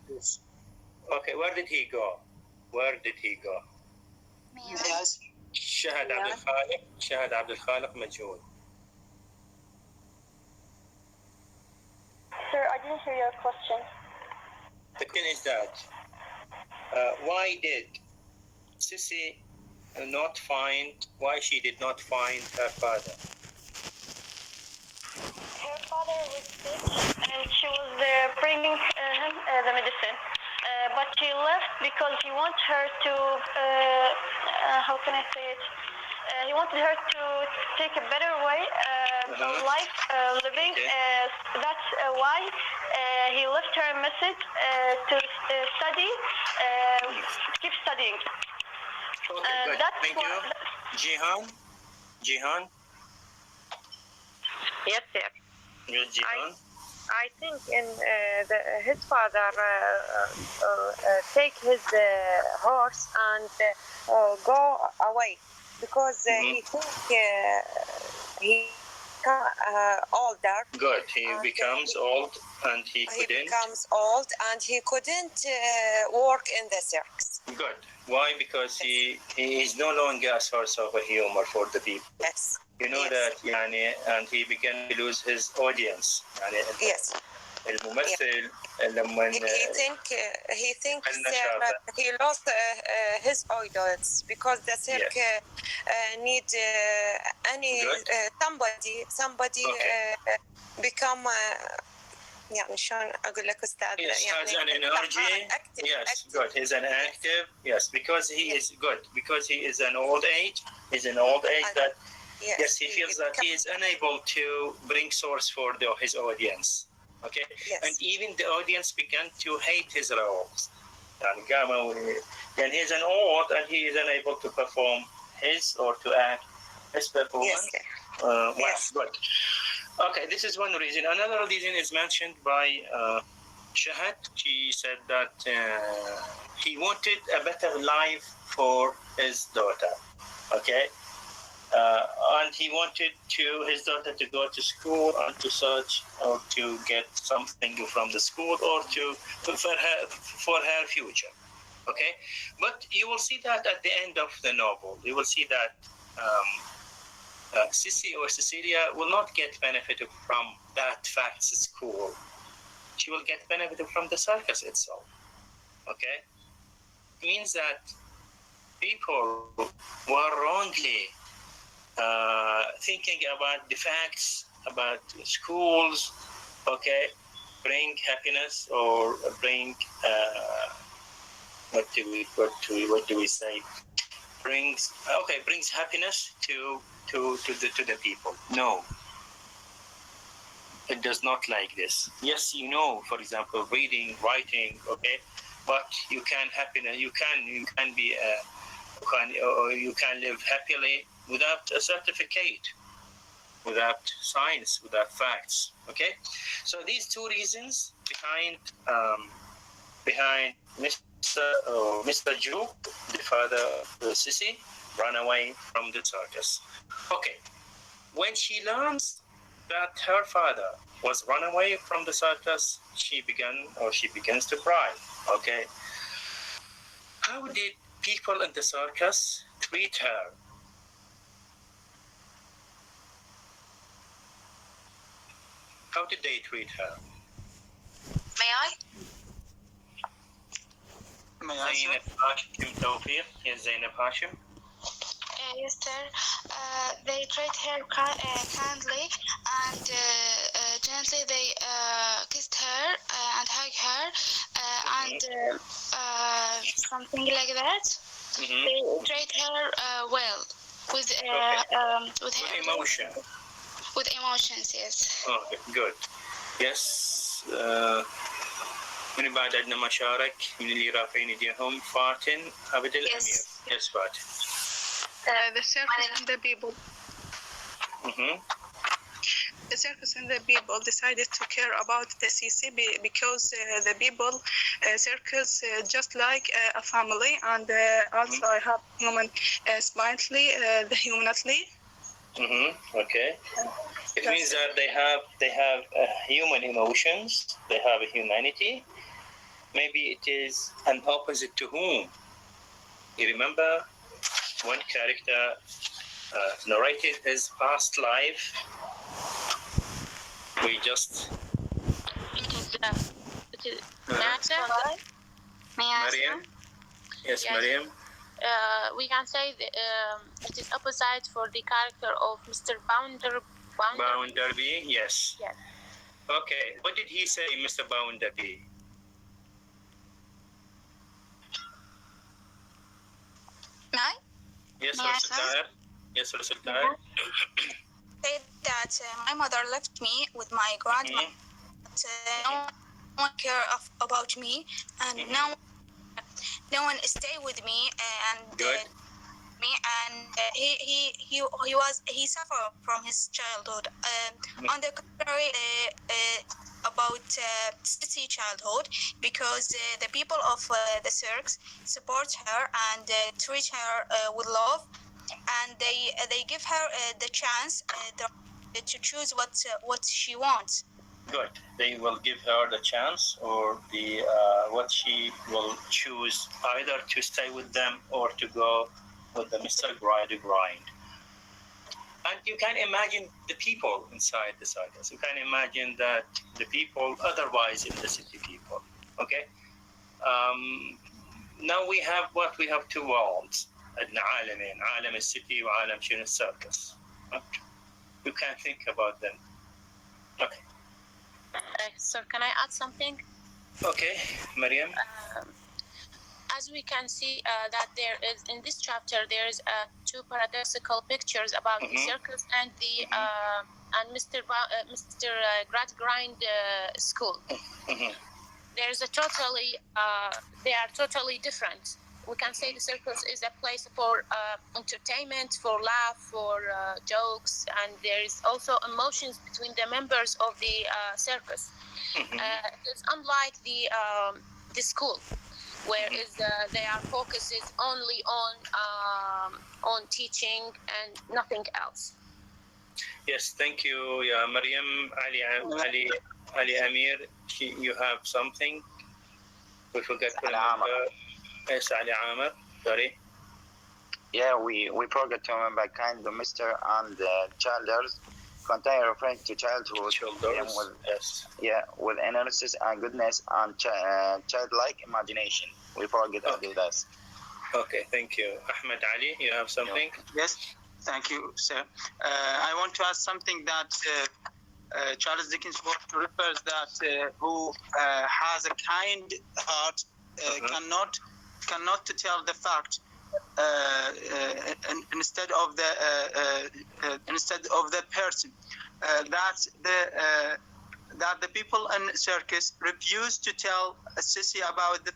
Yes. Okay, where did he go? Where did he go? Yes. شهد عبد الخالق. شهد عبد الخالق مجهول. Sir, I didn't hear your question. The question is that why did Sissy why she did not find her father? Her father was sick and she was bringing him the medicine. But she left because he wanted her to, how can I say it? He wanted her to take a better way of life living. Okay. That's why he left her a message to study, keep studying. Okay, good. That's Thank you. Jihan? Yes, sir. Good, Jihan. I think his father take his horse and go away because he think he become older. Good. He becomes old and he couldn't. Becomes old and he couldn't work in the circus. Good. Why? Because he is no longer a source of humor for the people. Yes. You know that, يعني, and he began to lose his audience. يعني Yes. الممثل لما he thinks he lost his audience because the circus need somebody become يعني شلون اقول لك استاذ has an energy. Yes, good. He's an active. Yes, because he is good. Because he is an old age. He's an old age that yes, he feels that he is unable to bring source for his audience. Okay, and even the audience began to hate his roles. And he's an old and he is unable to perform his or to act his performance. Well, good. Okay, this is one reason. Another reason is mentioned by Shahad. She said that he wanted a better life for his daughter. Okay. And he wanted his daughter to go to school and to search or to get something from the school or for her future. Okay, but you will see that at the end of the novel, you will see that Sissy or Cecilia will not get benefited from that facts school. She will get benefited from the circus itself. Okay, it means that people were wrongly thinking about the facts about schools, okay, bring happiness or bring what do we say? Brings happiness to the people. No, it does not like this. Yes, you know, for example, reading, writing, okay, but you can be you can live happily without a certificate, without science, without facts. Okay, so these two reasons behind Mr. Ju, the father of Sissy, ran away from the circus. Okay, when she learns that her father was run away from the circus, she begins to cry. Okay, how did people in the circus treat her? How did they treat her? May I? Zainab Hashim Tawfiq. Yes, Zainab Hashim. Yes, sir. They treat her kindly and gently. They kissed her and hugged her and something like that. Mm-hmm. They treat her well with emotion. With emotions, yes. Okay, good. Yes. من بعد عندنا مشارك من اللي رافعين ايديهم. فاتن عبد الامير. Yes, Fatin. The circus and the people. Mm-hmm. The circus and the people decided to care about the Sissy because the people circus just like a family, and also I have human slightly the humanity. Okay. It means that they have human emotions. They have a humanity. Maybe it is an opposite to whom? You remember one character narrated his past life. We just. May I answer? Mariam? Yes, Mariam. We can say it is opposite for the character of Mr. Bounderby, yes. Yes. Okay, what did he say, Mr. Bounderby? Yes, Rasul Tahir. Yes, Rasul Tahir. Say that my mother left me with my grandma. But, no one care about me, and no one stay with me, and he suffered from his childhood. On the contrary, about city childhood, because the people of the circus support her and treat her with love, and they give her the chance to choose what she wants. Good. They will give her the chance, or the what she will choose, either to stay with them or to go with the Mr. Grind. And you can imagine the people inside the circus. You can imagine that the people otherwise in the city people. Okay. Now we have two worlds. عالمين, عالم الcity وعالم شنو الcircus. You can think about them. Okay. Sir, can I add something? Okay, Mariam. As we can see that there is in this chapter there is two paradoxical pictures about the circus and the and Mr. Gradgrind school. There's a totally they are totally different. We can say the circus is a place for entertainment, for laugh, for jokes, and there is also emotions between the members of the circus. It's unlike the school, where their focus is only on teaching and nothing else. Yes, thank you, Mariam. Ali Amir, you have something? We forgot to remember. Yes, Ali Amir, sorry. Yeah, we forgot to remember kind of Mr. and childers contain referring to childhood. Childers, with, yes. Yeah, with innocence and goodness and childlike imagination. We forget to do that. Okay, thank you. Ahmed Ali, you have something? Yes, thank you, sir. I want to ask something that Charles Dickens refers that who has a kind heart cannot to tell the fact instead of the person that the people in circus refuse to tell Sissy about the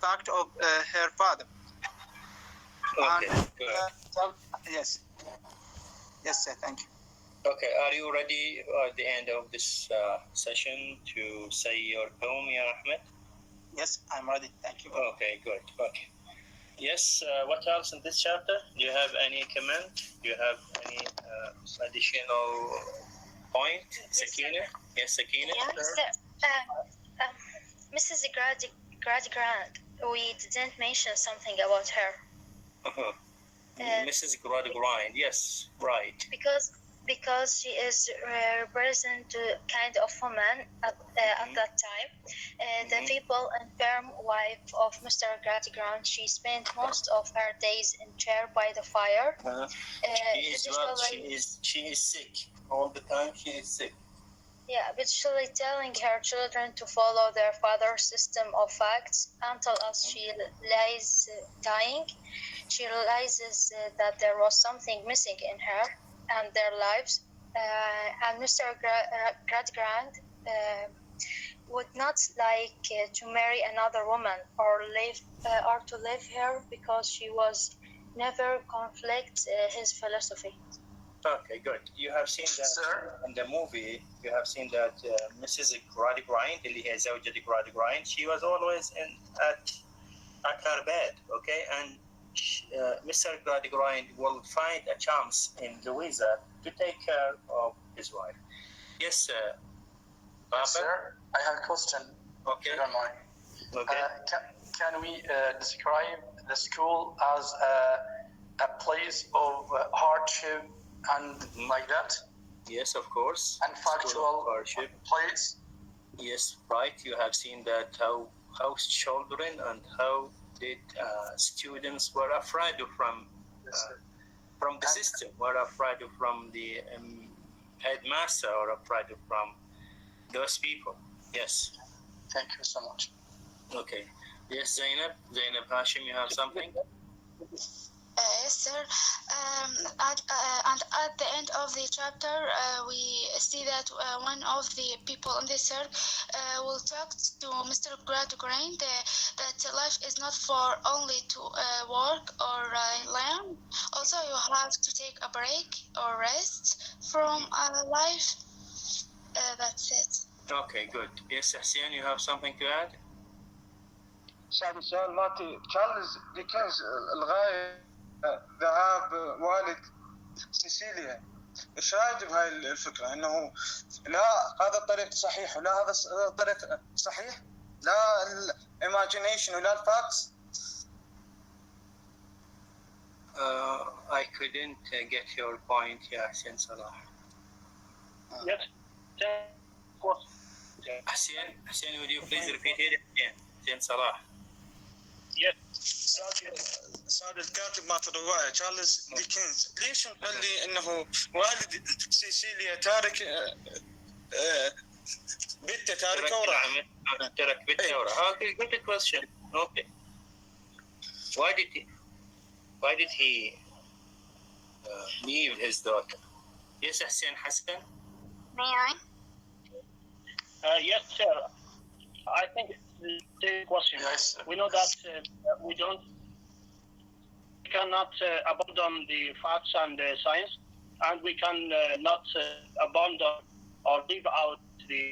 fact of her father. Okay. Yes, sir. Thank you. Okay, are you ready at the end of this session to say your poem, Ya Ahmed? Yes, I'm ready. Thank you. Okay, good. Okay. Yes, what else in this chapter? Do you have any comment? Do you have any additional point? Sakina? Yes, Sakina? Yes, Mrs. Gradgrind, we didn't mention something about her. Mrs. Gradgrind, yes, right. Because she is represent kind of woman at that time. The people and firm wife of Mr. Gradgrind, she spent most of her days in chair by the fire. She is sick all the time. She is sick. Yeah, habitually telling her children to follow their father's system of facts until as she lies dying, she realizes that there was something missing in her and their lives, and Mr. Gradgrind would not like to marry another woman or to live here because she was never conflict his philosophy. Okay, good. You have seen that in the movie. You have seen that Mrs. Gradgrind, اللي هي زوجة Gradgrind, she was always at her bed, okay, and which Mr. Gradgrind will find a chance in Louisa to take care of his wife. Yes, Yes, sir. I have a question. Okay. If you don't mind. Okay. Can we describe the school as a place of hardship and like that? Yes, of course. And factual hardship. place? Yes, right. You have seen that how children and how did students were afraid from the system, were afraid from the headmaster, or afraid from those people. Yes. Thank you so much. Okay. Yes, Zainab Hashim, you have something? Yes, sir. And at the end of the chapter, we see that one of the people in the circle will talk to Mr. Gradgrind that life is not for only to work or learn. Also, you have to take a break or rest from life. That's it. Okay, good. Yes, Hussein, you have something to add? سأل السؤال مالتي تشارلز ديكنز الغاية ذهاب والد سيسيليا. ايش رايك بهاي الفكرة انه لا هذا الطريق صحيح ولا هذا الطريق صحيح، لا الايماجينيشن ولا الفاكس؟ I couldn't get your point, Hussein Salah. Yes. Hussein, would you please repeat it again? Hussein Salah. Yes. سؤال الكاتب مالت الرواية تشارلز ديكنز، ليش نخلي انه والد سيسيليا تارك بيته تاركه وراح؟ ترك بيته وراح. Okay, good question. Okay. Why did he leave his daughter? Yes, Hussein Hassan. May I? Yes, sir. I think it's the question. Yes. We know that we cannot abandon the facts and the science, and we can not abandon or leave out the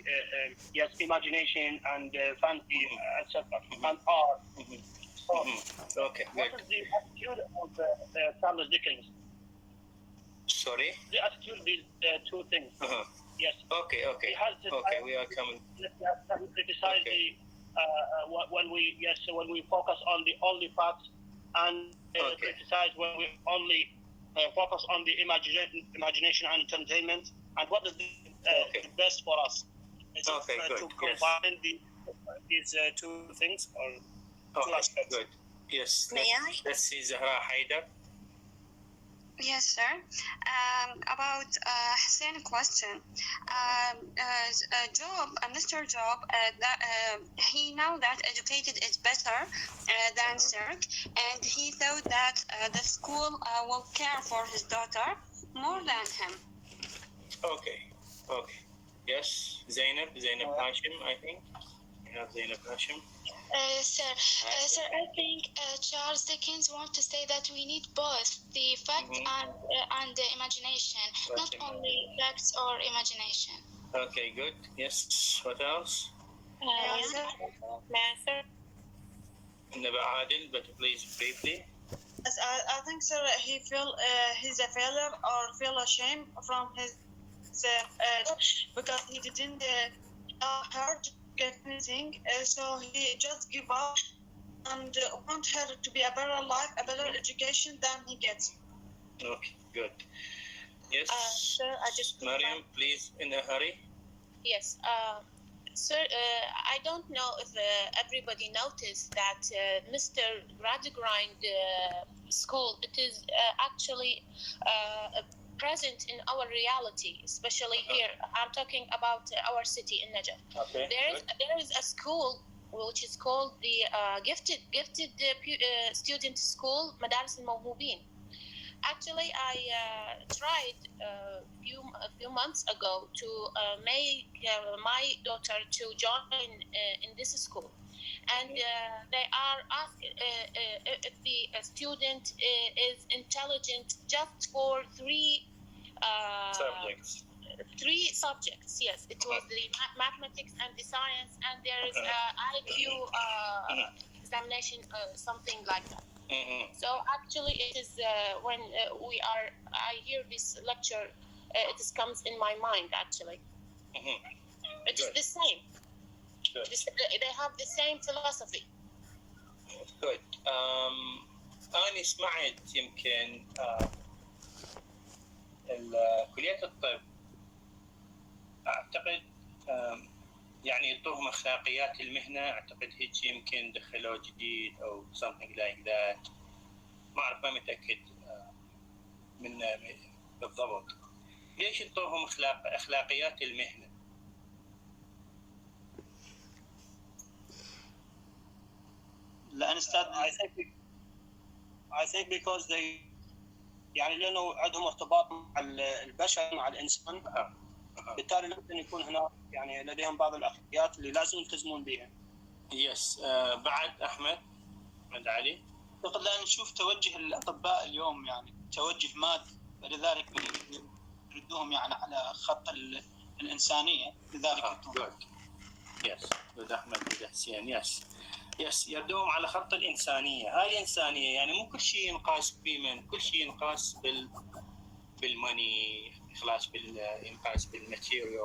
imagination and fancy, etc. and art. Okay, what good. is the attitude of Charles Dickens? Sorry? The attitude is two things. Yes. Okay. We are coming. We criticize when we focus on the only facts, and criticize when we only focus on the imagination and entertainment, and what is the best for us. Good. To combine these two things or two aspects. Good. Yes. May I? Let's see Zahra Haider. Yes, sir. About Hussein question, Mr. Job, he know that educated is better than Cirque, and he thought that the school will care for his daughter more than him. Okay. Yes, Zainab Hashim, I think. You have Zainab Hashim. Sir, I think Charles Dickens wants to say that we need both the fact and the imagination, not only facts or imagination. Okay, good. Yes. What else? Sir. Naba Adil, but please briefly. Yes, I think, sir, he feel he's a failure or feel ashamed from his because he didn't hurt anything, so he just give up and want her to be a better life, a better education than he gets. Okay, good. Yes. Sir, I just Mariam, please, in a hurry. Yes. Sir, I don't know if everybody noticed that Mr. Gradgrind school, it is actually present in our reality, especially here. I'm talking about our city in Najaf. Okay. There is a school which is called the gifted student school, Madaris al-Mawhubin. Actually, I tried a few months ago to make my daughter to join in this school, and they are asking if the student is intelligent just for three subjects. Yes, it was the mathematics and the science, and there is IQ examination, something like that. So actually, it is when I hear this lecture, it comes in my mind actually. It is the same. They have the same philosophy. Good. أنا سمعت يمكن كلية الطب أعتقد يعني يعطوهم أخلاقيات المهنة، أعتقد هيك يمكن دخلوه جديد أو something like that. ما أعرف، ما متأكد من بالضبط. ليش يعطوهم أخلاقيات المهنة؟ لأن I think because they يعني لأنه عندهم ارتباط مع البشر مع الإنسان، بالتالي لازم يكون هناك يعني لديهم بعض الأخلاقيات اللي لازم يلتزمون بها. يس. بعد أحمد علي. أعتقد لأن نشوف توجه الأطباء اليوم يعني توجه مادي، فلذلك يردوهم يعني على خط الإنسانية، لذلك يس. جود أحمد، جود حسين. يس يردوهم على خط الإنسانية. هاي الإنسانية يعني مو كل شيء ينقاس بمن، كل شيء ينقاس بالماني، ينقاس بالماتيريال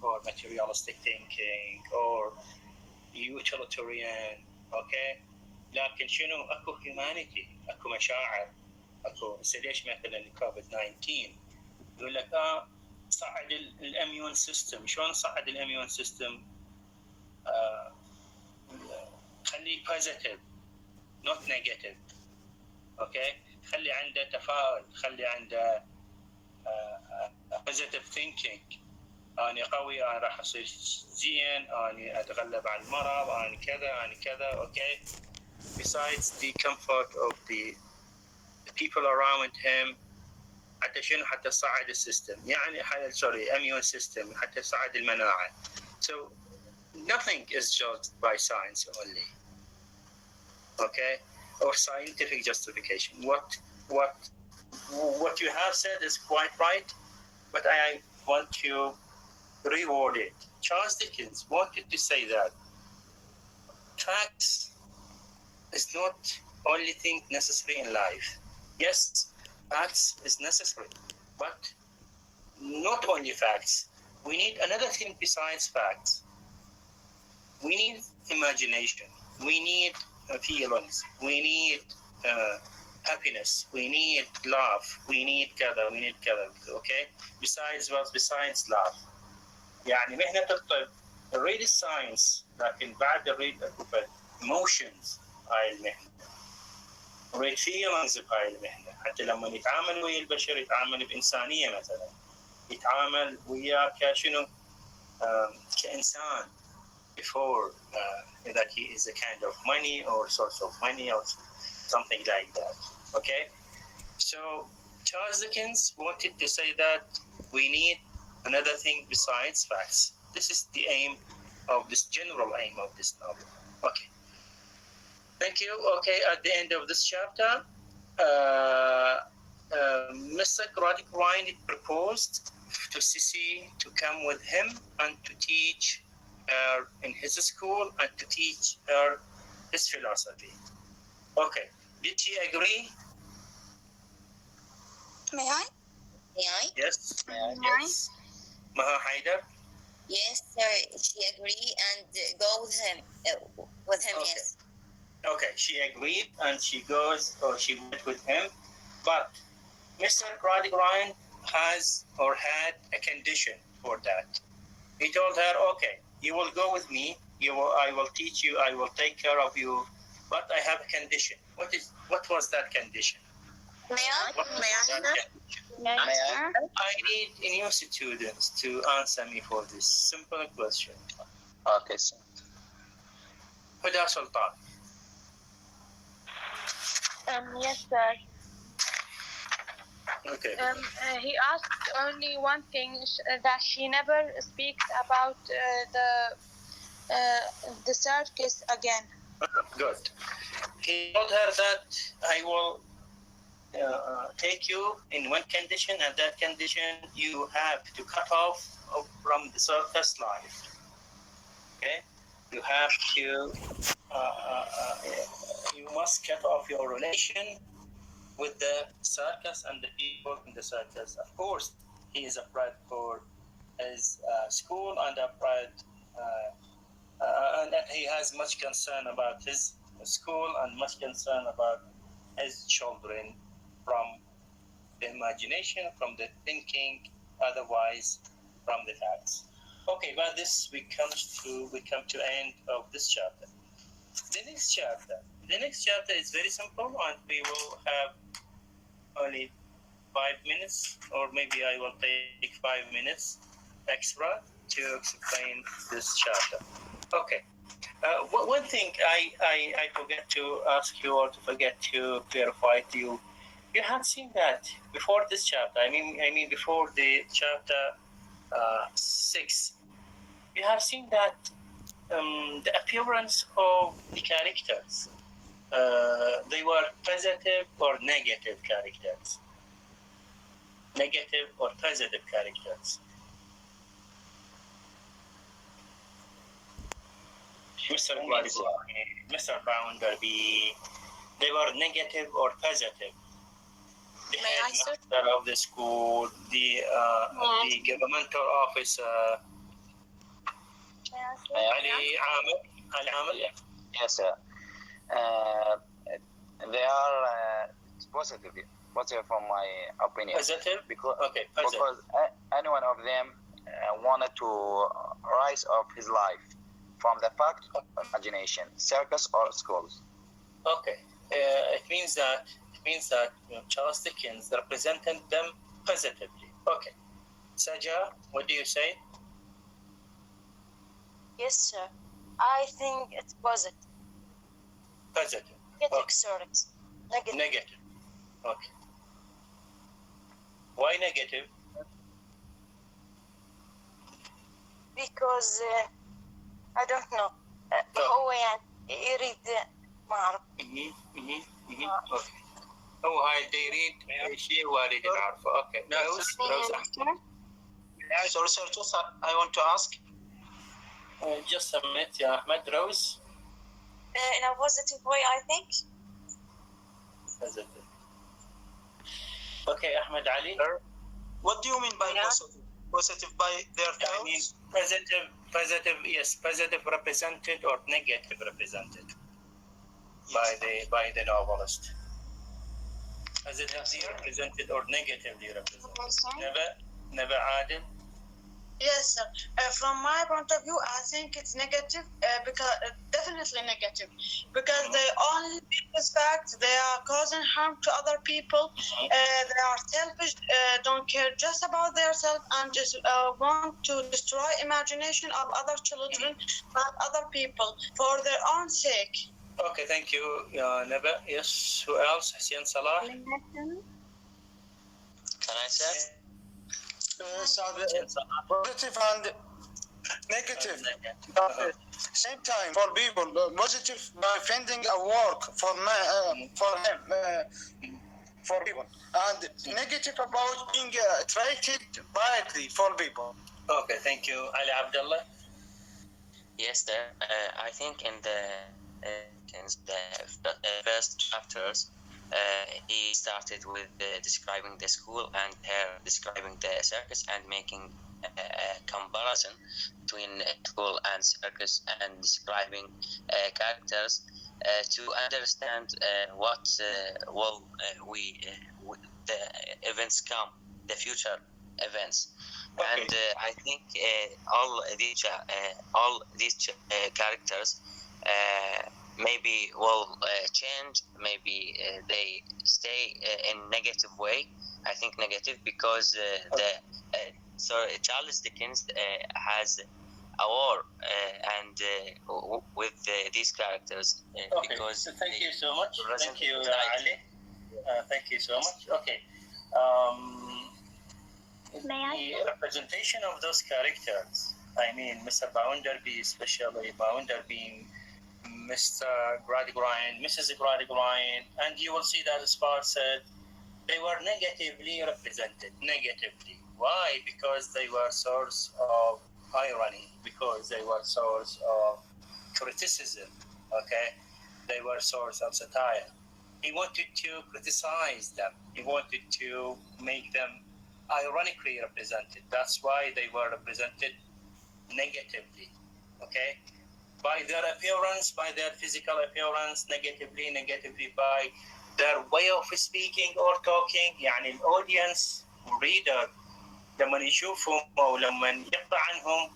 or materialistic thinking or utilitarian. اوكي، لكن شنو اكو humanity، اكو مشاعر، اكو. ليش مثلا كوفيد 19 يقول لك صعد الاميون سيستم. شلون صعد الاميون سيستم؟ خليه بوزيتيف نوت نيجاتيف. اوكي، خلي عنده تفاؤل، خلي عنده بوزيتيف ثينكينج. أنا قوي، أنا راح أصير زين، أنا أتغلب على المرض، أنا كذا، أنا كذا. أوكي. Besides the comfort of the people around him، حتى شنو؟ حتى صعد السيستم، يعني immune system، حتى صعد المناعة. So nothing is judged by science only. Okay, or scientific justification. What you have said is quite right, but I want to reword it. Charles Dickens wanted to say that facts is not only thing necessary in life. Yes, facts is necessary, but not only facts. We need another thing besides facts. We need imagination. We need feelings. We need happiness. We need love. We need كذا. We need كذا. Okay. Besides what? Besides love. يعني مهنة الطب read science، لكن بعد read emotions هاي المهنة، read feelings بهاي المهنة. حتى لما يتعامل ويا البشر يتعامل بإنسانية، مثلا يتعامل وياك شنو كإنسان before that he is a kind of money or source of money or something like that. Okay, so Charles Dickens wanted to say that we need another thing besides facts. This is the aim of this general aim of this novel. Okay, thank you. Okay, at the end of this chapter, Mr. Gradgrind proposed to Sissy to come with him and to teach her in his school and to teach her his philosophy. Okay, did she agree? May I? Yes. Yes. Maha Haider? Yes, sir. She agreed and go with him. Okay. Yes. Okay, she agreed and she went with him, but Mr. Gradgrind has or had a condition for that. He told her, okay, you will go with me, I will teach you, I will take care of you, but I have a condition. What was that condition? May I? I need new students to answer me for this simple question. Okay, sir. Huda Sultan. Yes, sir. Okay. He asked only one thing, that she never speaks about the circus again. Good. He told her that I will take you in one condition, and that condition you have to cut off from the circus life. Okay? You have to, you must cut off your relation with the circus and the people in the circus. Of course, he is afraid for his school and afraid, and he has much concern about his school and much concern about his children from the imagination, from the thinking, otherwise from the facts. Okay, by this we come to end of this chapter. The next chapter is very simple, and we will have only 5 minutes, or maybe I will take 5 minutes extra to explain this chapter. Okay. One thing I forget to ask you, or to forget to clarify to you, you had seen that before this chapter. I mean before the chapter 6. You have seen that the appearance of the characters. They were positive or negative characters. Negative or positive characters. Mr. Mr. Bounderby, they were negative or positive. The headmaster of the school, the governmental officer, Ali Amr. Yes, sir. They are positive from my opinion. Positive? Because any one of them wanted to rise of his life from the fact of imagination, circus or schools. Okay. It means that Charles Dickens represented them positively. Okay. Saja, what do you say? Yes, sir. I think it's positive. Positive. Negative, sorry. Negative. Okay. Why negative? Because I don't know. هو يعني يريد ما أعرف. Okay. هو هاي يريد شيء وارد نعرفه. Okay. Sorry, sir, just I want to ask. Just a minute, يا أحمد. Rose? In a positive way, I think. Positive. Okay, Ahmed Ali. What do you mean by positive? Positive by their thoughts? I mean positive. Yes, positive represented or negative represented by the novelist. Positively represented or negatively represented. Never Adil. Yes, sir. From my point of view, I think it's negative because definitely negative because they only this fact they are causing harm to other people. They are selfish, don't care just about themselves, and just want to destroy imagination of other children and other people for their own sake. Okay, thank you, Neba. Yes, who else? Hussein Salah. Can I say? Positive and negative. Same time for people. Positive by finding a work for him, for people, and negative about being treated badly for people. Okay, thank you, Ali Abdullah. Yes, sir. I think in the first chapters, he started with describing the school and her describing the circus and making a comparison between school and circus and describing characters to understand what will the events come, the future events. Okay. And I think all these characters maybe will change, maybe they stay in negative way. I think negative because Charles Dickens has a war and with these characters because thank you so much. Thank you, Ali. Thank you so much. Okay. The representation of those characters, I mean Mr. Bounderby, especially Bounderby, Mr. Gradgrind, Mrs. Gradgrind, and you will see that as far said, they were negatively represented. Negatively. Why? Because they were source of irony, because they were source of criticism. Okay, they were source of satire. He wanted to criticize them. He wanted to make them ironically represented. That's why they were represented negatively. Okay, by their appearance, by their physical appearance, negatively by their way of speaking or talking. يعني الaudience reader لما يشوفهم أو لما يقرأ عنهم,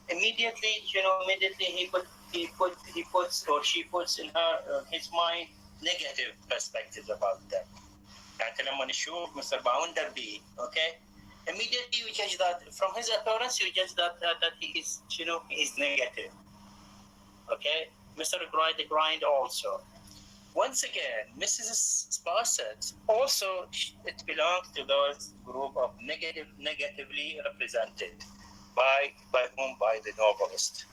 immediately he puts or she puts in his mind negative perspectives about them. يعني لما نشوف Mr. Bounderby, okay, immediately you judge that from his appearance, you judge that he is, he is negative. Okay, Mr. Grind also. Once again, Mrs. Sparset also, it belongs to those group of negatively represented by whom? By the novelist.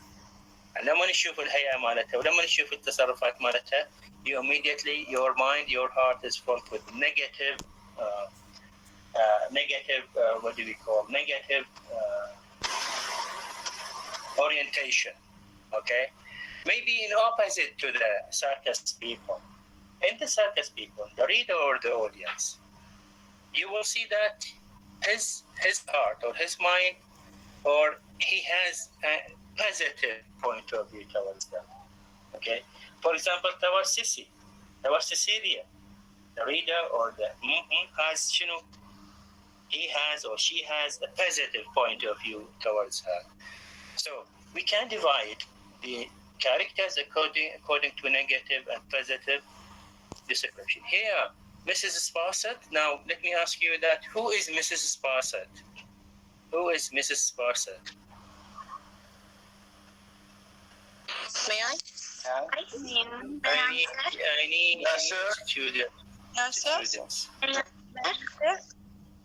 لما نشوف الهيئة مالتها ولما نشوف التصرفات مالتها, you immediately, your mind, your heart is filled with negative, what do we call, negative orientation, okay? Maybe in opposite to the circus people. In the circus people, the reader or the audience, you will see that his heart or his mind, or he has a positive point of view towards them. Okay? For example, towards Cecilia, the reader or the has, he has or she has a positive point of view towards her. So we can divide the characters according to negative and positive description. Here, Mrs. Sparset. Now, let me ask you that: who is Mrs. Sparset? Who is Mrs. Sparset? May I? I need students.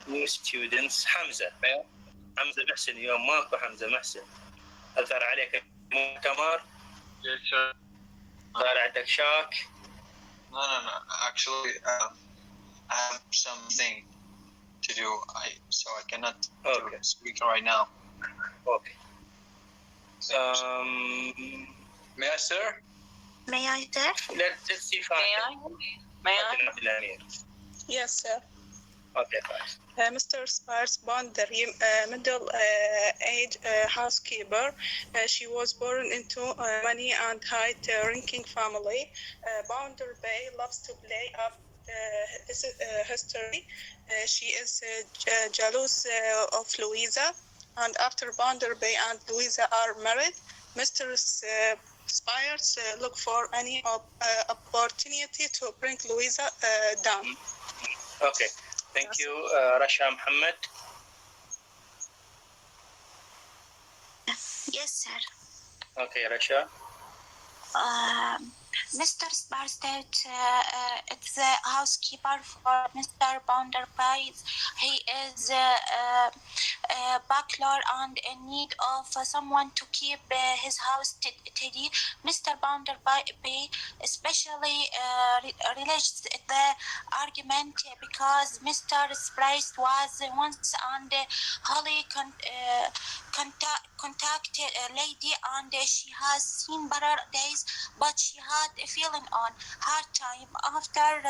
New students. حمزة. حمزة محسن اليوم ماكو حمزة محسن. أثر عليك المؤتمر. صار عندك شاك. No. Actually, I have something to do, so I cannot speak right now. Okay. May I, sir? May I, sir? Let's see. May I? Yes, sir. Okay, fine. Mr. Spars Boundary, middle-aged housekeeper. She was born into a money and high-ranking family. Bounderby loves to play up history. She is jealous of Louisa, and after Bounderby and Louisa are married, Mr. Spires look for any opportunity to bring Louisa down. Okay. Thank you, Rasha Muhammad. Yes, sir. Okay, Rasha. Mr. Sparset, it's the housekeeper for Mr. Bounderby. He is a bachelor and in need of someone to keep his house tidy. Mr. Bounderby especially relates the argument because Mr. Sparset was once and Holly contacted a lady and she has seen better days, but she had a feeling on hard time after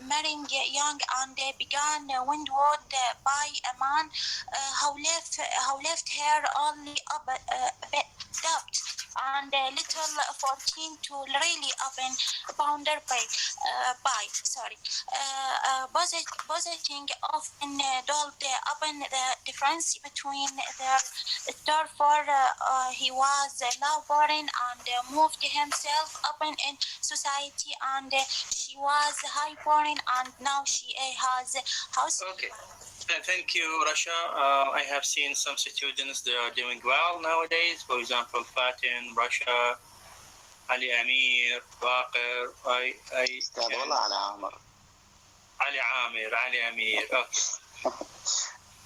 marrying young and began windward by a man who left her only a bit doubt and little 14 to really open Bounderby positing often told open the difference between their therefore he was low-born and moved himself up in society, and she was high-born and now she has house. Okay. Thank you, Rasha. I have seen some students, they are doing well nowadays. For example, Fatin, Rasha, Ali Amir, Baqir, Ali Amir. Okay.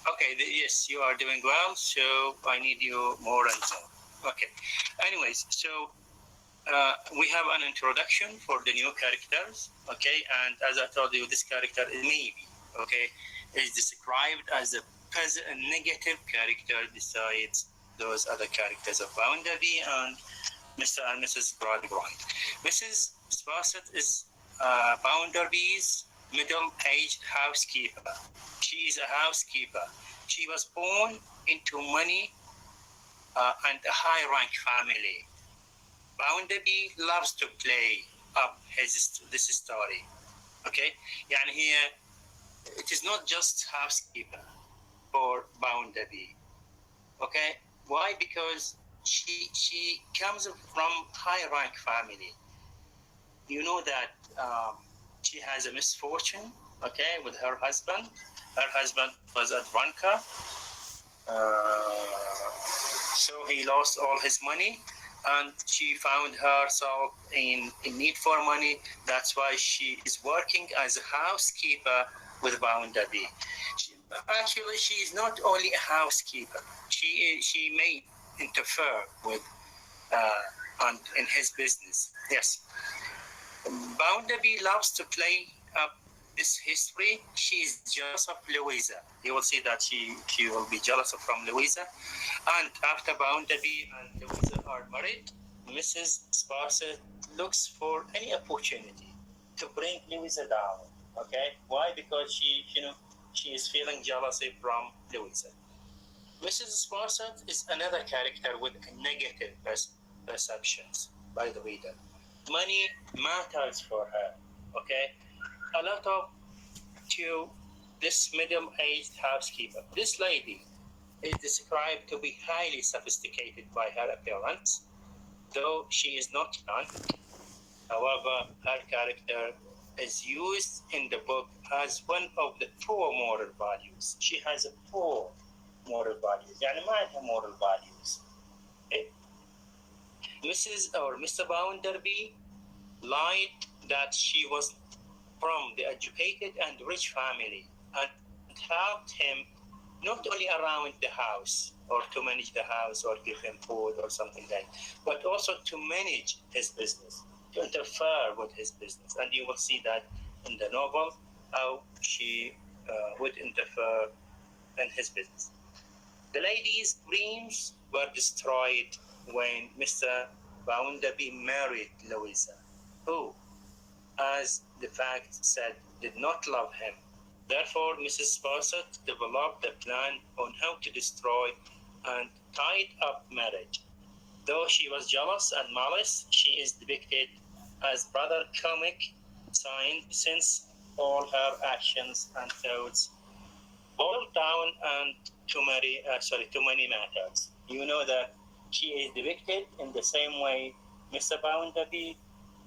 Okay, yes, you are doing well, so I need you more and more. Okay. Anyways, so we have an introduction for the new characters, okay? And as I told you, this character is maybe, okay, is described as a negative character besides those other characters of Bounderby and Mr. and Mrs. Bradgrine. Mrs. Sparsit is Bounderby's middle-aged housekeeper. She is a housekeeper. She was born into money and a high-rank family. Bounderby loves to play up this story. Okay, يعني here it is not just housekeeper for Bounderby. Okay, why? Because she comes from high-rank family. You know that she has a misfortune. Okay, with her husband. Her husband was a drunkard, so he lost all his money, and she found herself in need for money. That's why she is working as a housekeeper with Bounderby. Actually, she is not only a housekeeper. She may interfere with in his business. Yes. Bounderby loves to play up this history. She is jealous of Louisa. You will see that she will be jealous from Louisa. And after Bounderby and Louisa are married, Mrs. Sparsit looks for any opportunity to bring Louisa down. Okay, why? Because she is feeling jealousy from Louisa. Mrs. Sparsit is another character with negative perceptions by the reader. Money matters for her. Okay, a lot of to this middle-aged housekeeper. This lady is described to be highly sophisticated by her appearance, though she is not young. However, her character is used in the book as one of the poor moral values. She has a poor moral values. يعني ما عندها moral values. Okay. Mr. Bounderby lied that she was from the educated and rich family and helped him not only around the house or to manage the house or give him food or something like that, but also to manage his business, to interfere with his business. And you will see that in the novel, how she would interfere in his business. The lady's dreams were destroyed when Mr. Bounderby married Louisa, who, as the fact said, did not love him. Therefore, Mrs. Sparsit developed a plan on how to destroy and tied up marriage. Though she was jealous and malice, she is depicted as rather comic sign, since all her actions and thoughts boiled down and to money matters. You know that she is depicted in the same way Mr. Bounderby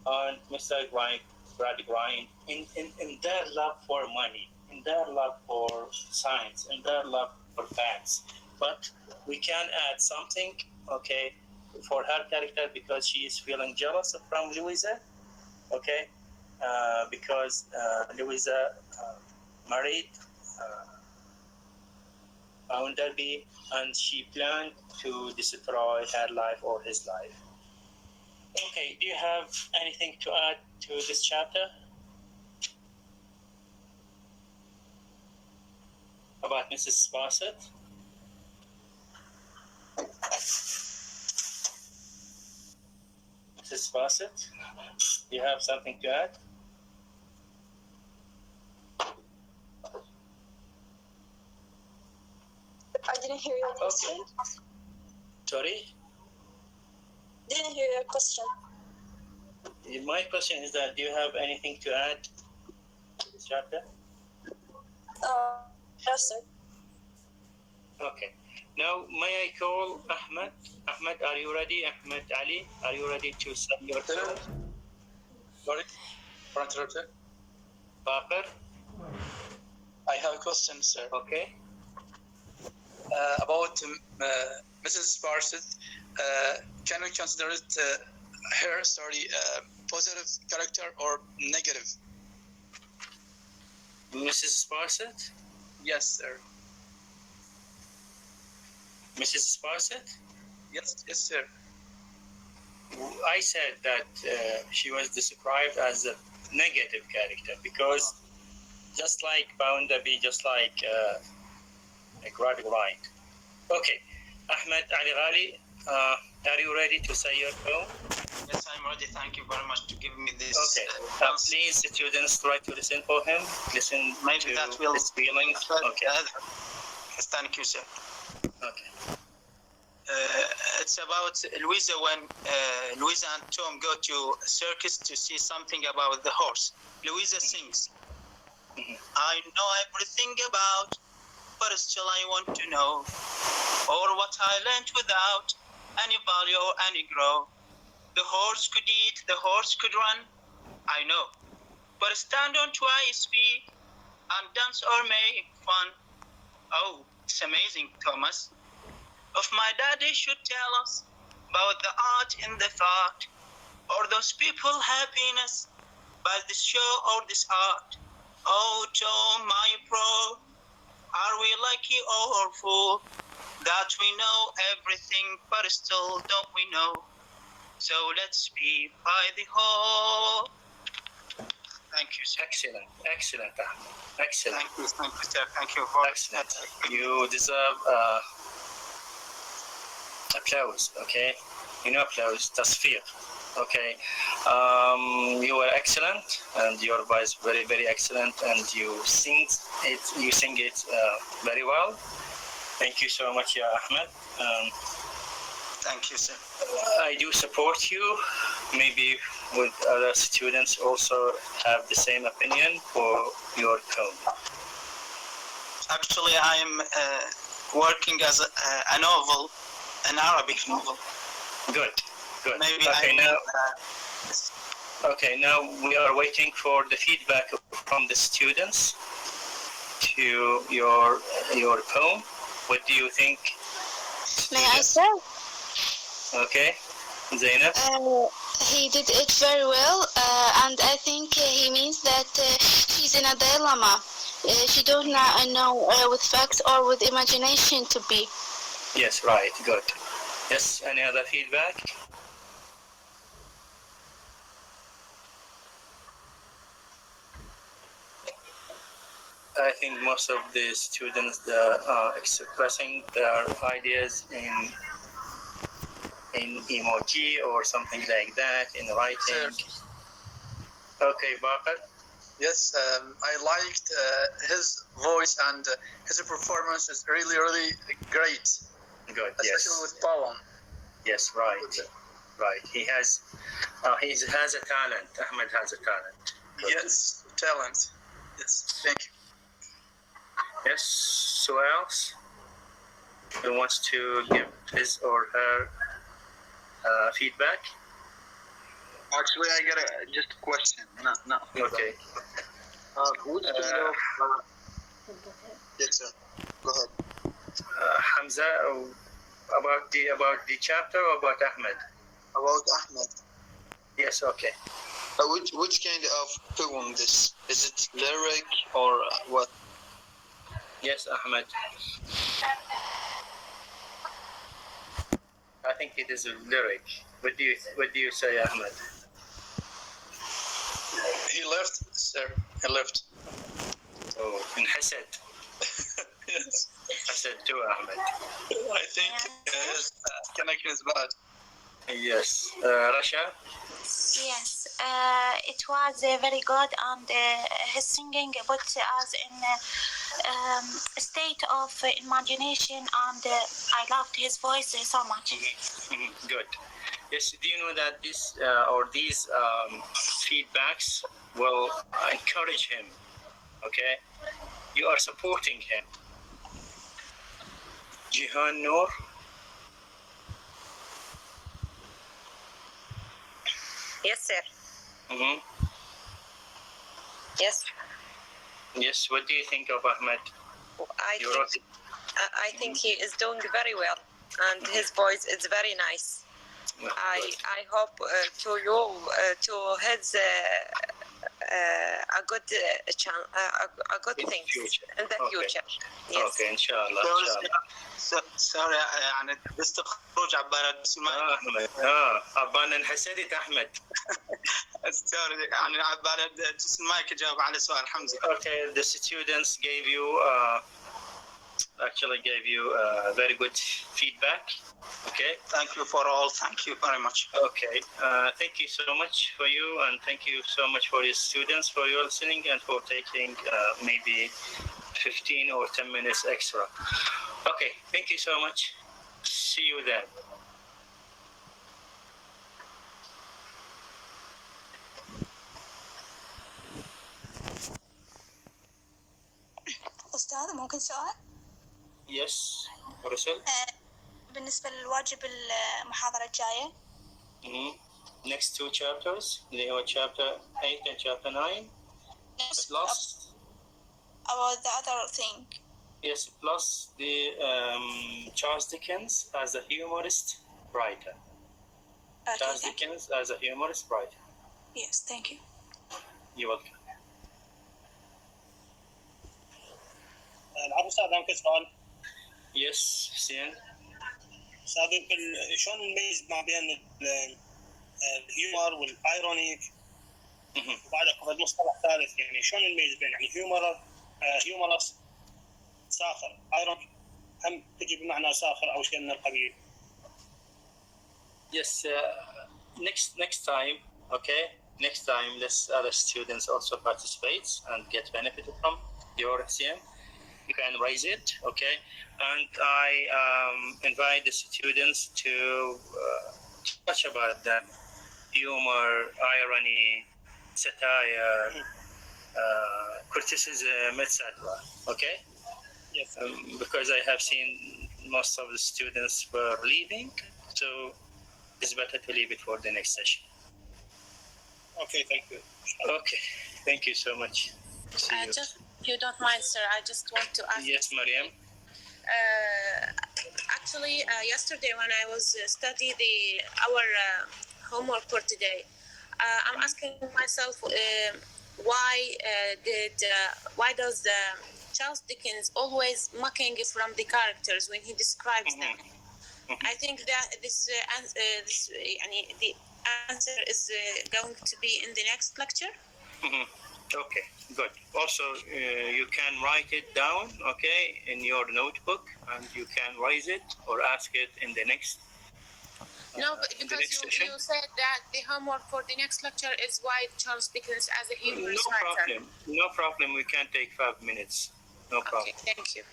and Mr. Gradgrind in their love for money, in their love for science, in their love for facts. But we can add something, okay, for her character, because she is feeling jealous from Louisa, okay, because Louisa married Bounderby, and she planned to destroy her life or his life. Okay, do you have anything to add to this chapter about Mrs. Sparsit? Mrs. Sparsit, do you have something to add? I didn't hear your question. Okay. Sorry? Didn't hear your question. My question is that do you have anything to add to this chapter? No, sir. Okay. Now, may I call Ahmed? Ahmed, are you ready? Ahmed Ali, are you ready to say your thoughts? Sorry, for interrupted. Baker? I have a question, sir. Okay. About Mrs. Sparsit, can we consider it her story positive character or negative? Mrs. Sparsit? Yes, sir. Mrs. Sparsit? Yes, sir. I said that she was described as a negative character because just like Bounderby, just like Gradgrind. Okay, Ahmed Ali Ghali, Are you ready to say your poem? Yes, I'm ready. Thank you very much to give me this. Okay. Please, students, try to listen for him. Listen Maybe to that will his feelings. Okay. Yes, thank you, sir. Okay. It's about Louisa when Louisa and Tom go to a circus to see something about the horse. Louisa sings, I know everything about, but still I want to know, or what I learned without any value or any grow. The horse could eat, the horse could run, I know, but stand on twice feet and dance or make fun. Oh, it's amazing, Thomas. If my daddy should tell us about the art in the thought, or those people happiness by this show or this art. Oh, Tom, my pro, are we lucky or fool that we know everything, but still don't we know? So let's be by the whole. Thank you, sir. Excellent, excellent, Ahmed. Excellent. Thank you, sir. Thank you for excellent. You deserve applause. Okay, you know applause. تصفيق. Okay, you were excellent, and your voice very, very excellent, and you sing it. You sing it very well. Thank you so much, Ahmed. Thank you, sir. I do support you. Maybe with other students also have the same opinion for your poem. Actually, I'm working as a novel, an Arabic novel. Good, good. Maybe okay, now we are waiting for the feedback from the students to your poem. What do you think? May I say? Okay, Zainab. He did it very well, and I think he means that she's in a dilemma. She don't know with facts or with imagination to be. Yes, right, good. Yes, any other feedback? I think most of the students are expressing their ideas in emoji or something like that, in writing. Okay, Bakr? Yes, I liked his voice and his performance is really, really great. Good, especially with poem. Yes, right. Right. He has a talent. Ahmed has a talent. Good. Yes, talent. Yes, thank you. Yes, so else? Who wants to give his or her feedback? Actually, I got just a question. Not feedback. Okay. Which kind of... yes, sir. Go ahead. Hamza, about the chapter or about Ahmed? About Ahmed. Yes, okay. Which kind of poem this? Is it lyric or what? Yes, Ahmed. I think it is a lyric. What do you say, Ahmed? He left, sir. He left. Oh, in Hasad. Yes. Hasad too, Ahmed. I think his connection is bad. Yes. Rasha? Yes, it was very good, and his singing puts us in a state of imagination, and I loved his voice so much. Good. Yes, do you know that this or these feedbacks will encourage him, okay? You are supporting him. Jihan Noor? Yes, sir. Mm-hmm. Yes. Yes, what do you think of Ahmed? I think he is doing very well, and his voice is very nice. I hope to his a good thing in the future. Yes. Okay, inshallah. سوري يعني بس خروج عبالة بس ما أحمد عبالة انحسدت أحمد. سوري يعني عبالة تسمعك جاوب على سؤال حمزة. Okay, the students gave you actually gave you very good feedback. Okay. Thank you for all. Thank you very much. Okay. Thank you so much for you, and thank you so much for your students for your listening and for taking maybe 15 or 10 minutes extra. Okay. Thank you so much. See you then. أستاذ ممكن سؤال؟ Yes. رسل. بالنسبة للواجب المحاضرة الجاية. Next two chapters, اللي هو chapter 8 and chapter 9. Plus. About the other thing. Yes, plus the Charles Dickens as a humorist writer. Okay, Charles Dickens as a humorist writer. Yes, thank you. You're welcome. العفو أستاذ ممكن سؤال؟ Yes, حسين. أستاذ شلون نميز ما بين الهيومر والايرونيك؟ وبعد اخذ مصطلح ثالث يعني شلون نميز بين يعني هيومرس ساخر ايرونيك هم تجي بمعنى ساخر او شيء من القبيل. Yes, next time, okay? Next time, let's other students also participate and get benefited from your CM. You can raise it, okay? And I invite the students to touch about the humor, irony, satire, criticism, etc. Okay? Yes. Because I have seen most of the students were leaving, so it's better to leave it for the next session. Okay, thank you. Okay, thank you so much. See you. Just, if you don't mind, sir, I just want to ask. Yes, Mariam. Actually, yesterday when I was studying our homework for today, I'm asking myself why does Charles Dickens always mocking from the characters when he describes them? I think that the answer is going to be in the next lecture. Okay, good. Also, you can write it down, okay, in your notebook, and you can raise it or ask it in the next. No, because you said that the homework for the next lecture is why Charles Dickens as a humorist writer. No problem. We can take 5 minutes. No problem. Okay, thank you.